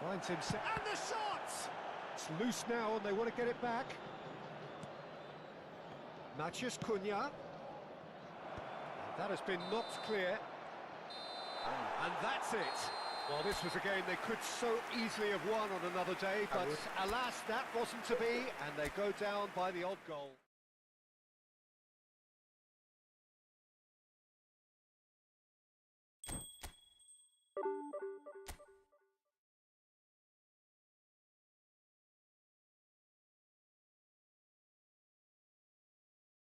Finds himself. And the shot! It's loose now and they want to get it back. Matheus Cunha. That has been knocked clear. And that's it. Well, this was a game they could so easily have won on another day, but alas, that wasn't to be, and they go down by the odd goal.